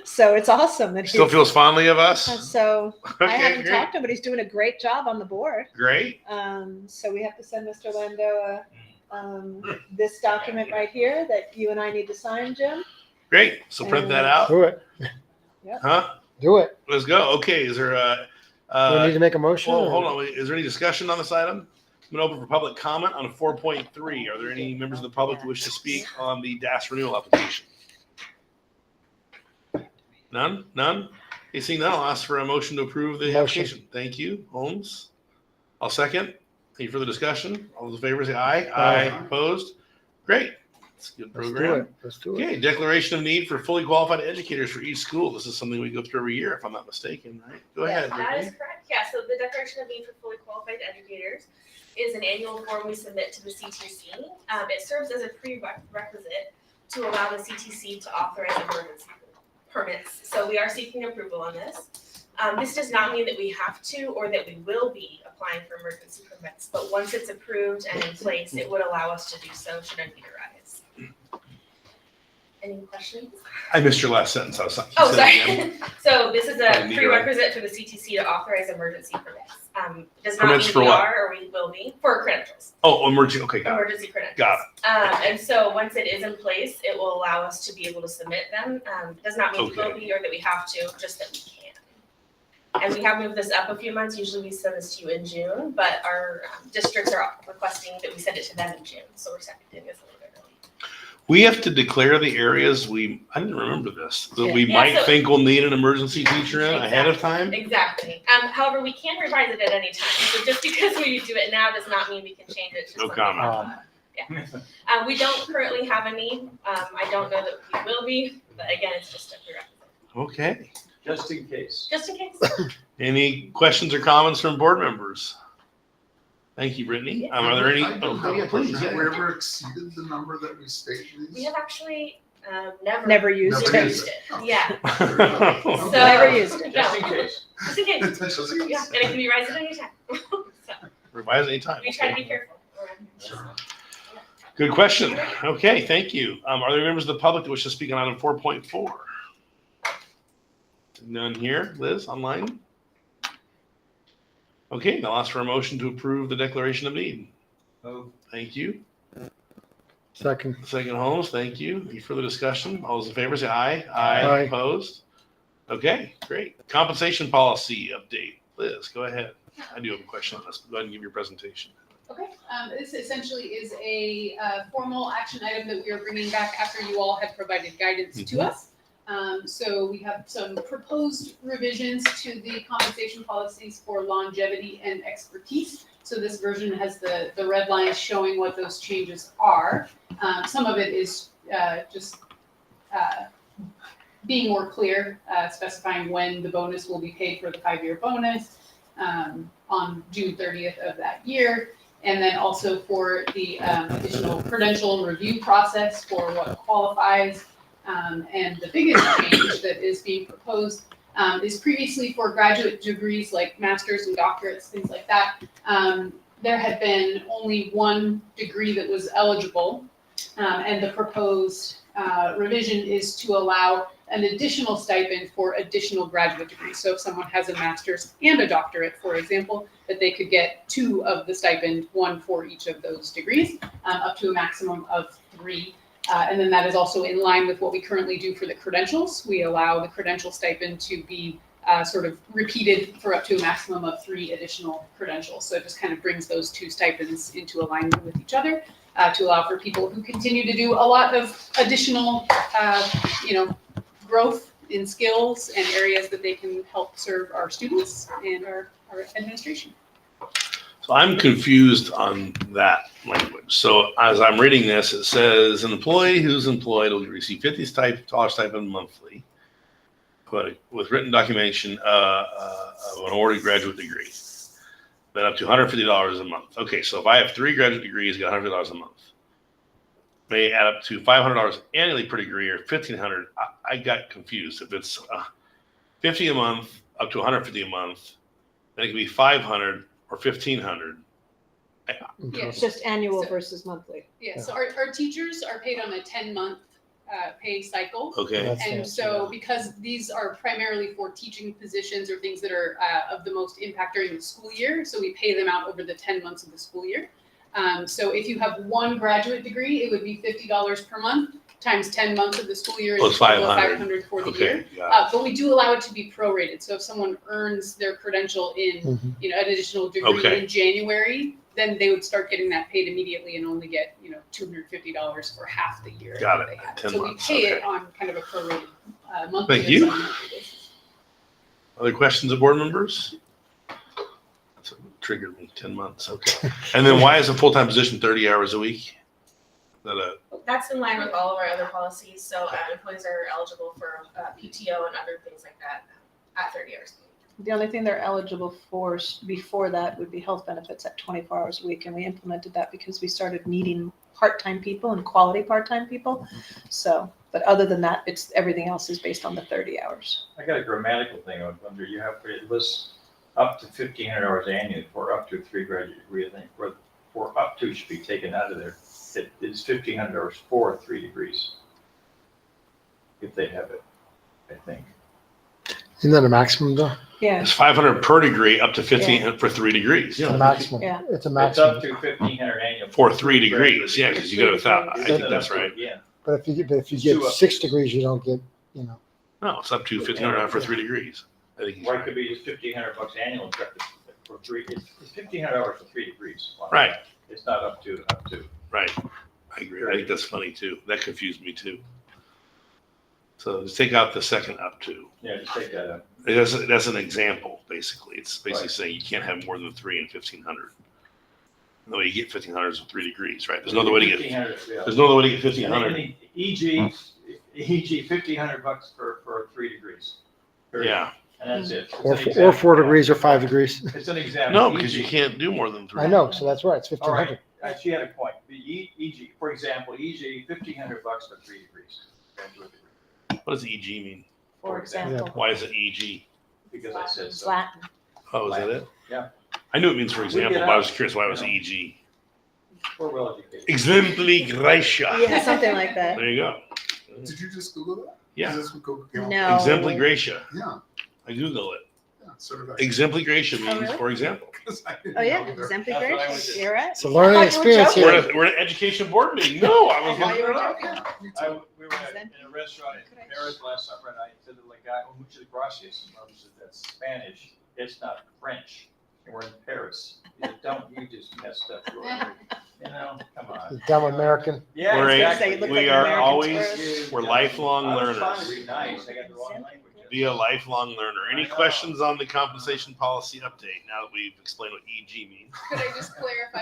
So it's awesome that still he's, feels fondly of us. so I Okay, haven't great. talked to him, but he's doing a great job on the board. Great. So we have to send Mr. Landau this document right here that you and I need to sign, Jim. Great. So print that out. Do it, Huh? do it. Let's go. Okay. Is there Do we need to make a motion? well, or- hold on. Is there any discussion on this item? I'm gonna open for public comment on 4.3. Are there any members of the public who wish to speak on the DAS renewal application? None? None? Okay, seeing none, I'll ask for a motion to approve the Motion. application. Thank you. Holmes? I'll second. Any further discussion? All those in favor say aye. Aye. Opposed? Great. It's a good Let's do program. it, let's do it. Okay, declaration of need for fully qualified educators for each school. This is something we go through every year, if I'm not mistaken, right? Go Yeah, ahead. that Brittany. is correct. Yeah, so the Declaration of Need for Fully Qualified Educators is an annual form we submit to the CTC. It serves as a prerequisite to allow the CTC to authorize emergency permits. So we are seeking approval on this. This does not mean that we have to or that we will be applying for emergency permits, but once it's approved and in place, it would allow us to do so should a need arise. Any questions? I missed your last sentence. I was Oh, say it again. sorry. So this is I a need to prerequisite for the CTC to authorize emergency permits. Does not Permits mean for we what? are or we will be for credentials, Oh, emergency. Okay, got it. emergency credentials. Got And so once it is in place, it will allow us to be able to submit them. Does not mean we will Okay. be or that we have to, just that we can. And we have moved this up a few months. Usually we send this to you in June, but our districts are requesting that we send it to them in June. So we're doing this a little bit early. We have to declare the areas I didn't remember this, that we Yeah, might so- think will need an emergency teacher in ahead of time. Exactly. However, we can revise it at any time. So just because we do it now does not mean we can change it to No something. comment. We don't currently have a need. I don't know that we will be, but again, it's just a prerequisite, Okay. Just in case. just in case. Any questions or comments from board members? Thank you, Brittany. Are there any? I do Oh, have yeah, a please. question. Have we Yeah. ever exceeded the number that we state in We these? have actually never Never used Never it. used it. Yeah. So- So Never used it. Just in No, case. just in case. Just in Yeah, case. and it can be raised at any time. So Revise anytime. we try to Okay. be careful. Sure. Good question. Okay, thank you. Are there members of the public that wish to speak on item 4.4? None here. Liz, online? Okay, now I'll ask for a motion to approve the declaration of need. Oh, Thank you. Second, Second, Holmes, thank you. Any further discussion? All those in favor say aye. Aye. Opposed? Okay, great. Compensation policy update. Liz, go ahead. I do have a question on this, but go ahead and give your presentation. Okay, this essentially is a formal action item that we are bringing back after you all had provided guidance to us. So we have some proposed revisions to the compensation policies for longevity and expertise. So this version has the red lines showing what those changes are. Some of it is just being more clear, specifying when the bonus will be paid for the 5-year bonus on June 30th of that year. And then also for the additional credential review process for what qualifies. And the biggest change that is being proposed is previously for graduate degrees like masters and doctorates, things like that. There had been only one degree that was eligible. And the proposed revision is to allow an additional stipend for additional graduate degrees. So if someone has a master's and a doctorate, for example, that they could get 2 of the stipend, 1 for each of those degrees, up to a maximum of 3. And then that is also in line with what we currently do for the credentials. We allow the credential stipend to be sort of repeated for up to a maximum of 3 additional credentials. So it just kind of brings those 2 stipends into alignment with each other to allow for people who continue to do a lot of additional, growth in skills and areas that they can help serve our students and our administration. So I'm confused on that language. So as I'm reading this, it says an employee who's employed will receive $50 stipend monthly, but with written documentation of an awarded graduate degree, then up to $150 a month. Okay, so if I have 3 graduate degrees, I got $150 a month. May add up to $500 annually per degree or $1,500. I got confused. If it's 50 a month up to 150 a month, then it can be 500 or 1,500. It's just annual So- versus monthly. Yeah, so our teachers are paid on a 10-month pay cycle. Okay. That's And fancy, so yeah. because these are primarily for teaching positions or things that are of the most impact during the school year, so we pay them out over the 10 months of the school year. So if you have one graduate degree, it would be $50 per month times 10 months of the school year Plus is a total of 500. 500 for the year. Okay. Got But we do allow it to be prorated. So if someone earns their credential in, Mhm. an additional degree Okay. in January, then they would start getting that paid immediately and only get, $250 for half the year. Got that it. they had. 10 So months, we pay okay. it on kind of a prorated monthly. Thank or you. semi-monthly basis. Other questions of board members? That's what triggered me. 10 months. Okay. And then why is a full-time position 30 hours a week? Is that a That's in line with all of our other policies, so employees are eligible for PTO and other things like that at 30 hours. The only thing they're eligible for before that would be health benefits at 24 hours a week. And we implemented that because we started needing part-time people and quality part-time people. So, but other than that, everything else is based on the 30 hours. I got a grammatical thing I wonder, it was up to 1,500 hours annually for up to 3 graduate degree, I think, for up to should be taken out of there. It is 1,500 hours for 3 degrees. If they have it, I think. Isn't that a maximum though? Yeah. It's 500 per degree up to 15 for 3 degrees. It's a maximum. Yeah. It's a It's up maximum. to 1,500 annual. For 3 degrees. Yeah, because you got 1,000. I Isn't think it that's up to- right. Yeah. But if you It's get two up 6 to- degrees, you don't get, No, it's up to 1,500 for 3 degrees. I think he's Why it right. could be just $1,500 annual for 3, it's 1,500 hours for 3 degrees. Right. It's not up to. Right. I agree. I think that's funny too. That confused me too. So just take out the second up to. Yeah, just take that out. That's an example, basically. It's basically Right. saying you can't have more than 3 and 1,500. No way you get 1,500 is 3 degrees, right? There's no other way to get, 1,500, yeah. there's no other way to get 1,500. E.g., $1,500 for 3 degrees. Period. Yeah. And that's it. It's or, an or example. 4 degrees or 5 degrees. It's an example. No, because you E.g. can't do more than 3. I know, so that's right, it's All 1,500. right, she had a point. The E.g., for example, E.g., $1,500 for 3 degrees. Graduate degree. What does EG mean? For example, Why is it EG? Because I said so. Latin. Oh, is that it? Yeah. I knew it means for We example, get but I out, was curious why it was you know. EG. We're well educated. Exempli gratia. Yeah, something like that. There you go. Did you just Google that? Yeah. Is this what Google came up No. Exempli gratia. with? Yeah, I Google it. yeah, so did I. Exempli gratia means really? for example. 'Cause I didn't Oh, yeah, know there. exemplary That's what I gracious. was- You're right. It's a learning I thought you were experience joking. here. We're at an education board meeting. No, I was I thought looking you it were up. joking. Me too. We were in a restaurant in Paris last summer, and I said to the guy, "Oh, muchas gracias." And I said, "That's Spanish. It's not French. And we're in Paris. You just messed up. You know, come on." Dumb American. Yeah, We're Say you exactly. look We like an are American always, tourist. we're lifelong I was trying to learners. be nice. I got the wrong language. Be a lifelong learner. Any I know. questions on the compensation policy update now that we've explained what EG means? Could I just clarify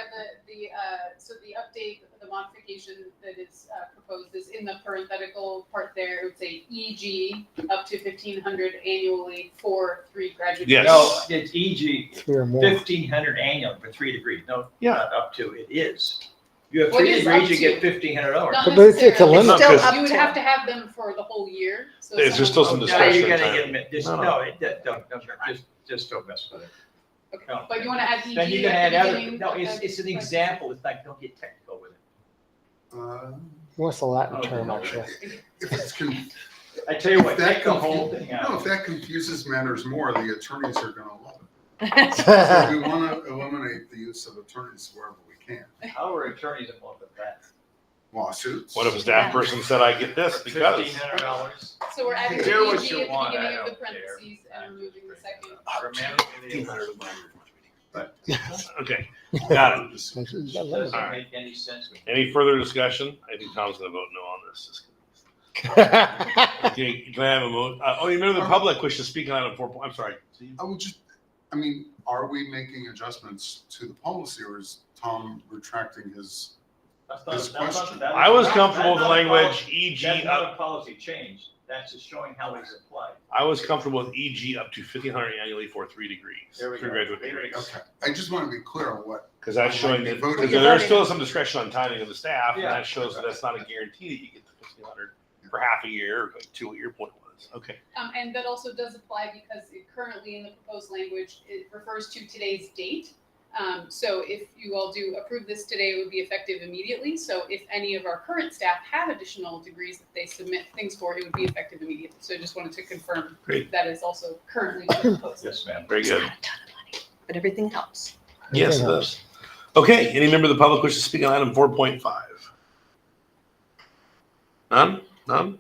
so the update, the modification that is proposed is in the parenthetical part there, it would say EG up to 1,500 annually for 3 graduate. Yes. No, it's E.g. 3 or more. 1,500 annual for 3 degrees. No, Yeah. not up to. It is. You have What 3 is degrees, up you get to? $1,500. Not But it's a necessarily. limit. Still Because- up You would to. have to have them for the whole year. So There's someone- still some Now discretion you're gonna time. get, just, No, no. just don't mess with it. Okay. No. But you want to add EG Then you can at add the other, beginning? no, of it's an the- example, it's like, don't get technical with it. He wants the Latin Oh, term, no. actually. If it's I tell you what, If that take the whole confu- thing no, out. if that confuses matters more, the attorneys are gonna love it. So we wanna eliminate the use of attorneys wherever we can. How are attorneys involved with that? Lawsuits. What if a staff person said I get this because? $1,500. So we're adding Do what EG you at the want, I beginning of the don't care. parentheses and removing the second. Grammatically, But Okay, got it. doesn't Alright. make any sense with Any further discussion? I think Tom's gonna vote no on this. Just kidding. Okay, can I have a vote? You remember the public wishes to speak on item 4. I'm sorry. Steve? I mean, are we making adjustments to the policy or is Tom retracting his? This question. I was comfortable with the language EG That's not up. a policy change, that's just showing how it's applied. I was comfortable with EG up to 1,500 annually for 3 degrees. There we 3 go. graduate There we degrees. Okay, I just wanna be clear on what, Because that's showing that, Voting. because there's still some discretion on timing of the staff, and Yeah. that shows that that's not a guarantee that you get the 1,500 for half a year, like 2, what your point was. Okay. And that also does apply because it currently in the proposed language, it refers to today's date. So if you all do approve this today, it would be effective immediately. So if any of our current staff have additional degrees that they submit things for, it would be effective immediately. So I just wanted to confirm Great. that is also currently proposed. Yes, ma'am. Very good. Not a ton of money, but everything helps. Yes, it does. Okay, any member of the public wish to speak on item 4.5? None?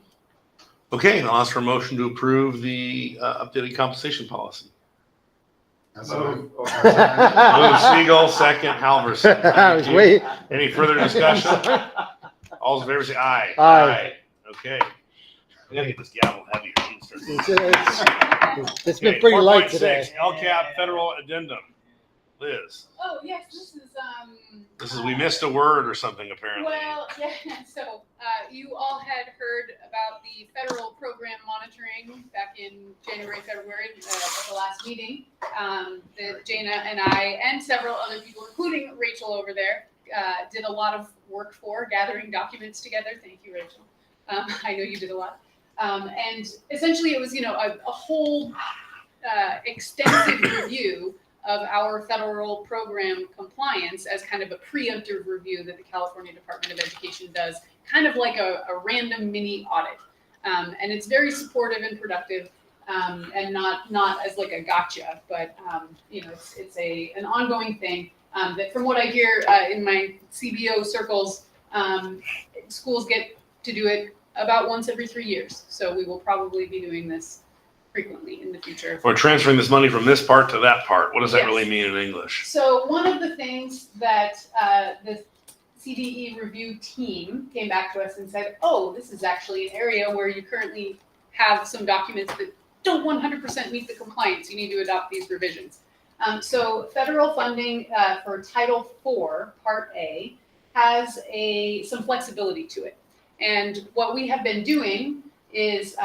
Okay, I'll ask for a motion to approve the updated compensation policy. That's Move. all. Move Siegel, second Halverson. I was waiting. Any further discussion? All those in favor say aye. Aye. Okay. I gotta get this gavel heavier. It's been pretty light 4.6, today. LCAP federal addendum. Liz, Oh, yes, this is, we missed a word or something apparently. well, yeah, so, you all had heard about the federal program monitoring back in January, February, at the last meeting. That Jana and I and several other people, including Rachel over there, did a lot of work for gathering documents together. Thank you, Rachel. I know you did a lot. And essentially it was, a whole, extensive review of our federal program compliance as kind of a preemptive review that the California Department of Education does, kind of like a random mini audit. And it's very supportive and productive, and not as like a gotcha, but it's an ongoing thing that from what I hear in my CBO circles, schools get to do it about once every 3 years. So we will probably be doing this frequently in the future. We're transferring this money from this part to that part. What does that Yes. really mean in English? So one of the things that the CDE review team came back to us and said, oh, this is actually an area where you currently have some documents that don't 100% meet the compliance. You need to adopt these revisions. So federal funding for Title IV, Part A, has some flexibility to it. And what we have been doing is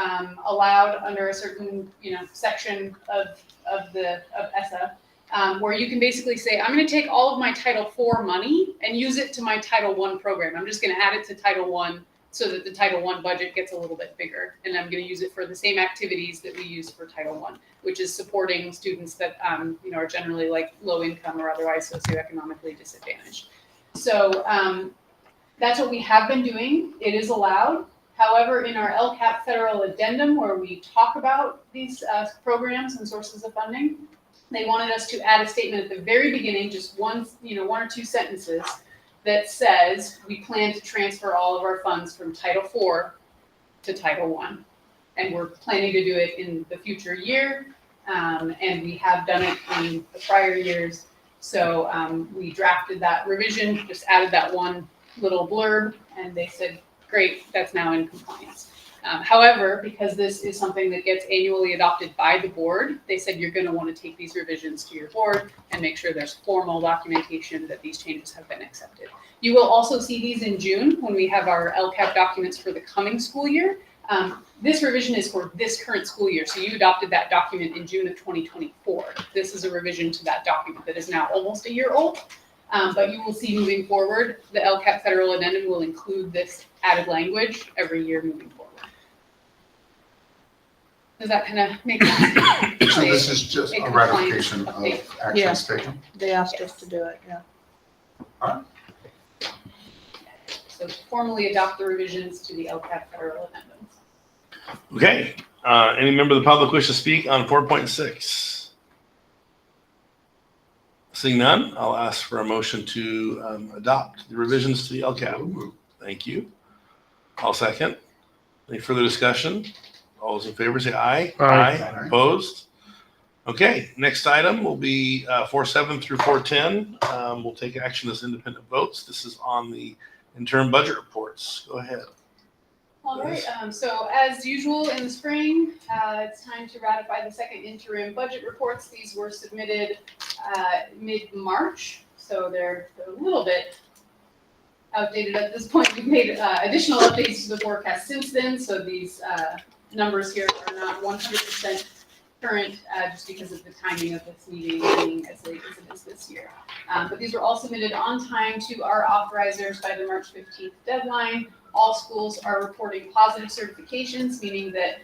allowed under a certain section of ESSA, where you can basically say, I'm going to take all of my Title IV money and use it to my Title I program. I'm just going to add it to Title I so that the Title I budget gets a little bit bigger, and I'm going to use it for the same activities that we use for Title I, which is supporting students that are generally like low income or otherwise socioeconomically disadvantaged. So that's what we have been doing. It is allowed. However, in our LCAP federal addendum, where we talk about these programs and sources of funding, they wanted us to add a statement at the very beginning, just one or two sentences, that says we plan to transfer all of our funds from Title IV to Title I. And we're planning to do it in the future year, and we have done it in the prior years. So we drafted that revision, just added that one little blurb, and they said, great, that's now in compliance. However, because this is something that gets annually adopted by the board, they said you're going to want to take these revisions to your board and make sure there's formal documentation that these changes have been accepted. You will also see these in June when we have our LCAP documents for the coming school year. This revision is for this current school year, so you adopted that document in June of 2024. This is a revision to that document that is now almost a year old. But you will see moving forward, the LCAP federal addendum will include this added language every year moving forward. Does that kind of make sense? So this is just a ratification of update. Yeah. actions taken? They asked us to do it, yeah. So formally adopt the revisions to the LCAP federal addendums. Okay, any member of the public wish to speak on 4.6? Seeing none, I'll ask for a motion to adopt the revisions to the LCAP. Thank you. I'll second. Any further discussion? All those in favor say aye. Aye. Opposed? Okay, next item will be 4.7 through 4.10. We'll take action as independent votes. This is on the interim budget reports. Go ahead. All right, so as usual in the spring, it's time to ratify the second interim budget reports. These were submitted mid-March, so they're a little bit outdated at this point. We've made additional updates to the forecast since then, so these numbers here are not 100% current just because of the timing of this meeting being as late as it is this year. But these were all submitted on time to our authorizers by the March 15th deadline. all schools are reporting positive certifications, meaning that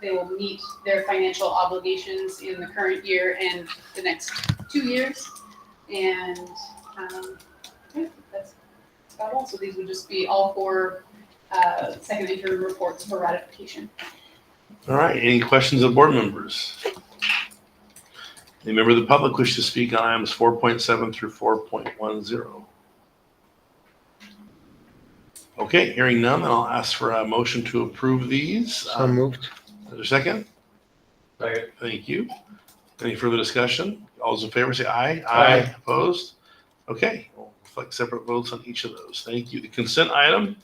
they will meet their financial obligations in the current year and the next 2 years. And yeah, that's about all. So these would just be all 4 second interim reports for ratification. All right, any questions of board members? Any member of the public wish to speak on items 4.7 through 4.10? Okay, hearing none, then I'll ask for a motion to approve these. So moved. Is there a second? Second. Thank you. Any further discussion? All those in favor say aye. Aye. Opposed? Okay, we'll reflect separate votes on each of those. Thank you. The consent item,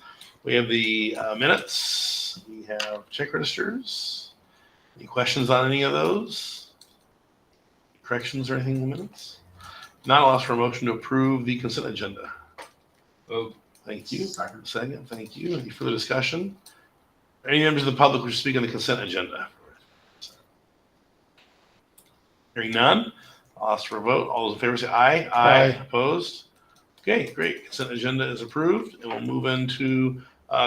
we have the minutes, we have check registers. Any questions on any of those? Corrections or anything in the minutes? Not, I'll ask for a motion to approve the consent agenda. Moved. Thank you. Second. Second, thank you. Any further discussion? Any members of the public who speak on the consent agenda? Hearing none, I'll ask for a vote. All those in favor say aye. Aye. Opposed? Okay, great. Consent agenda is approved, and we'll move into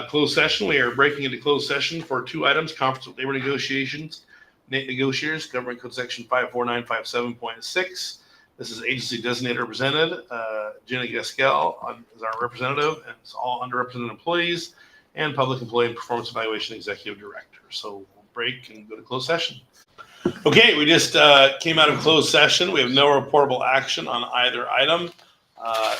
closed session. We are breaking into closed session for 2 items: conference with labor negotiations, negotiators, government code section 54957.6. This is agency designated represented. Jenna Gaskell is our representative, and it's all underrepresented employees and public employee and performance evaluation executive director. So we'll break and go to closed session. Okay, we just came out of closed session. We have no reportable action on either item.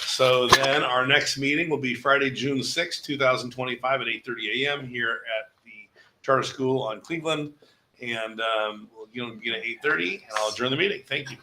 So then our next meeting will be Friday, June 6th, 2025 at 8:30 a.m. here at the Charter School on Cleveland. And we'll begin at 8:30, and I'll adjourn the meeting. Thank you.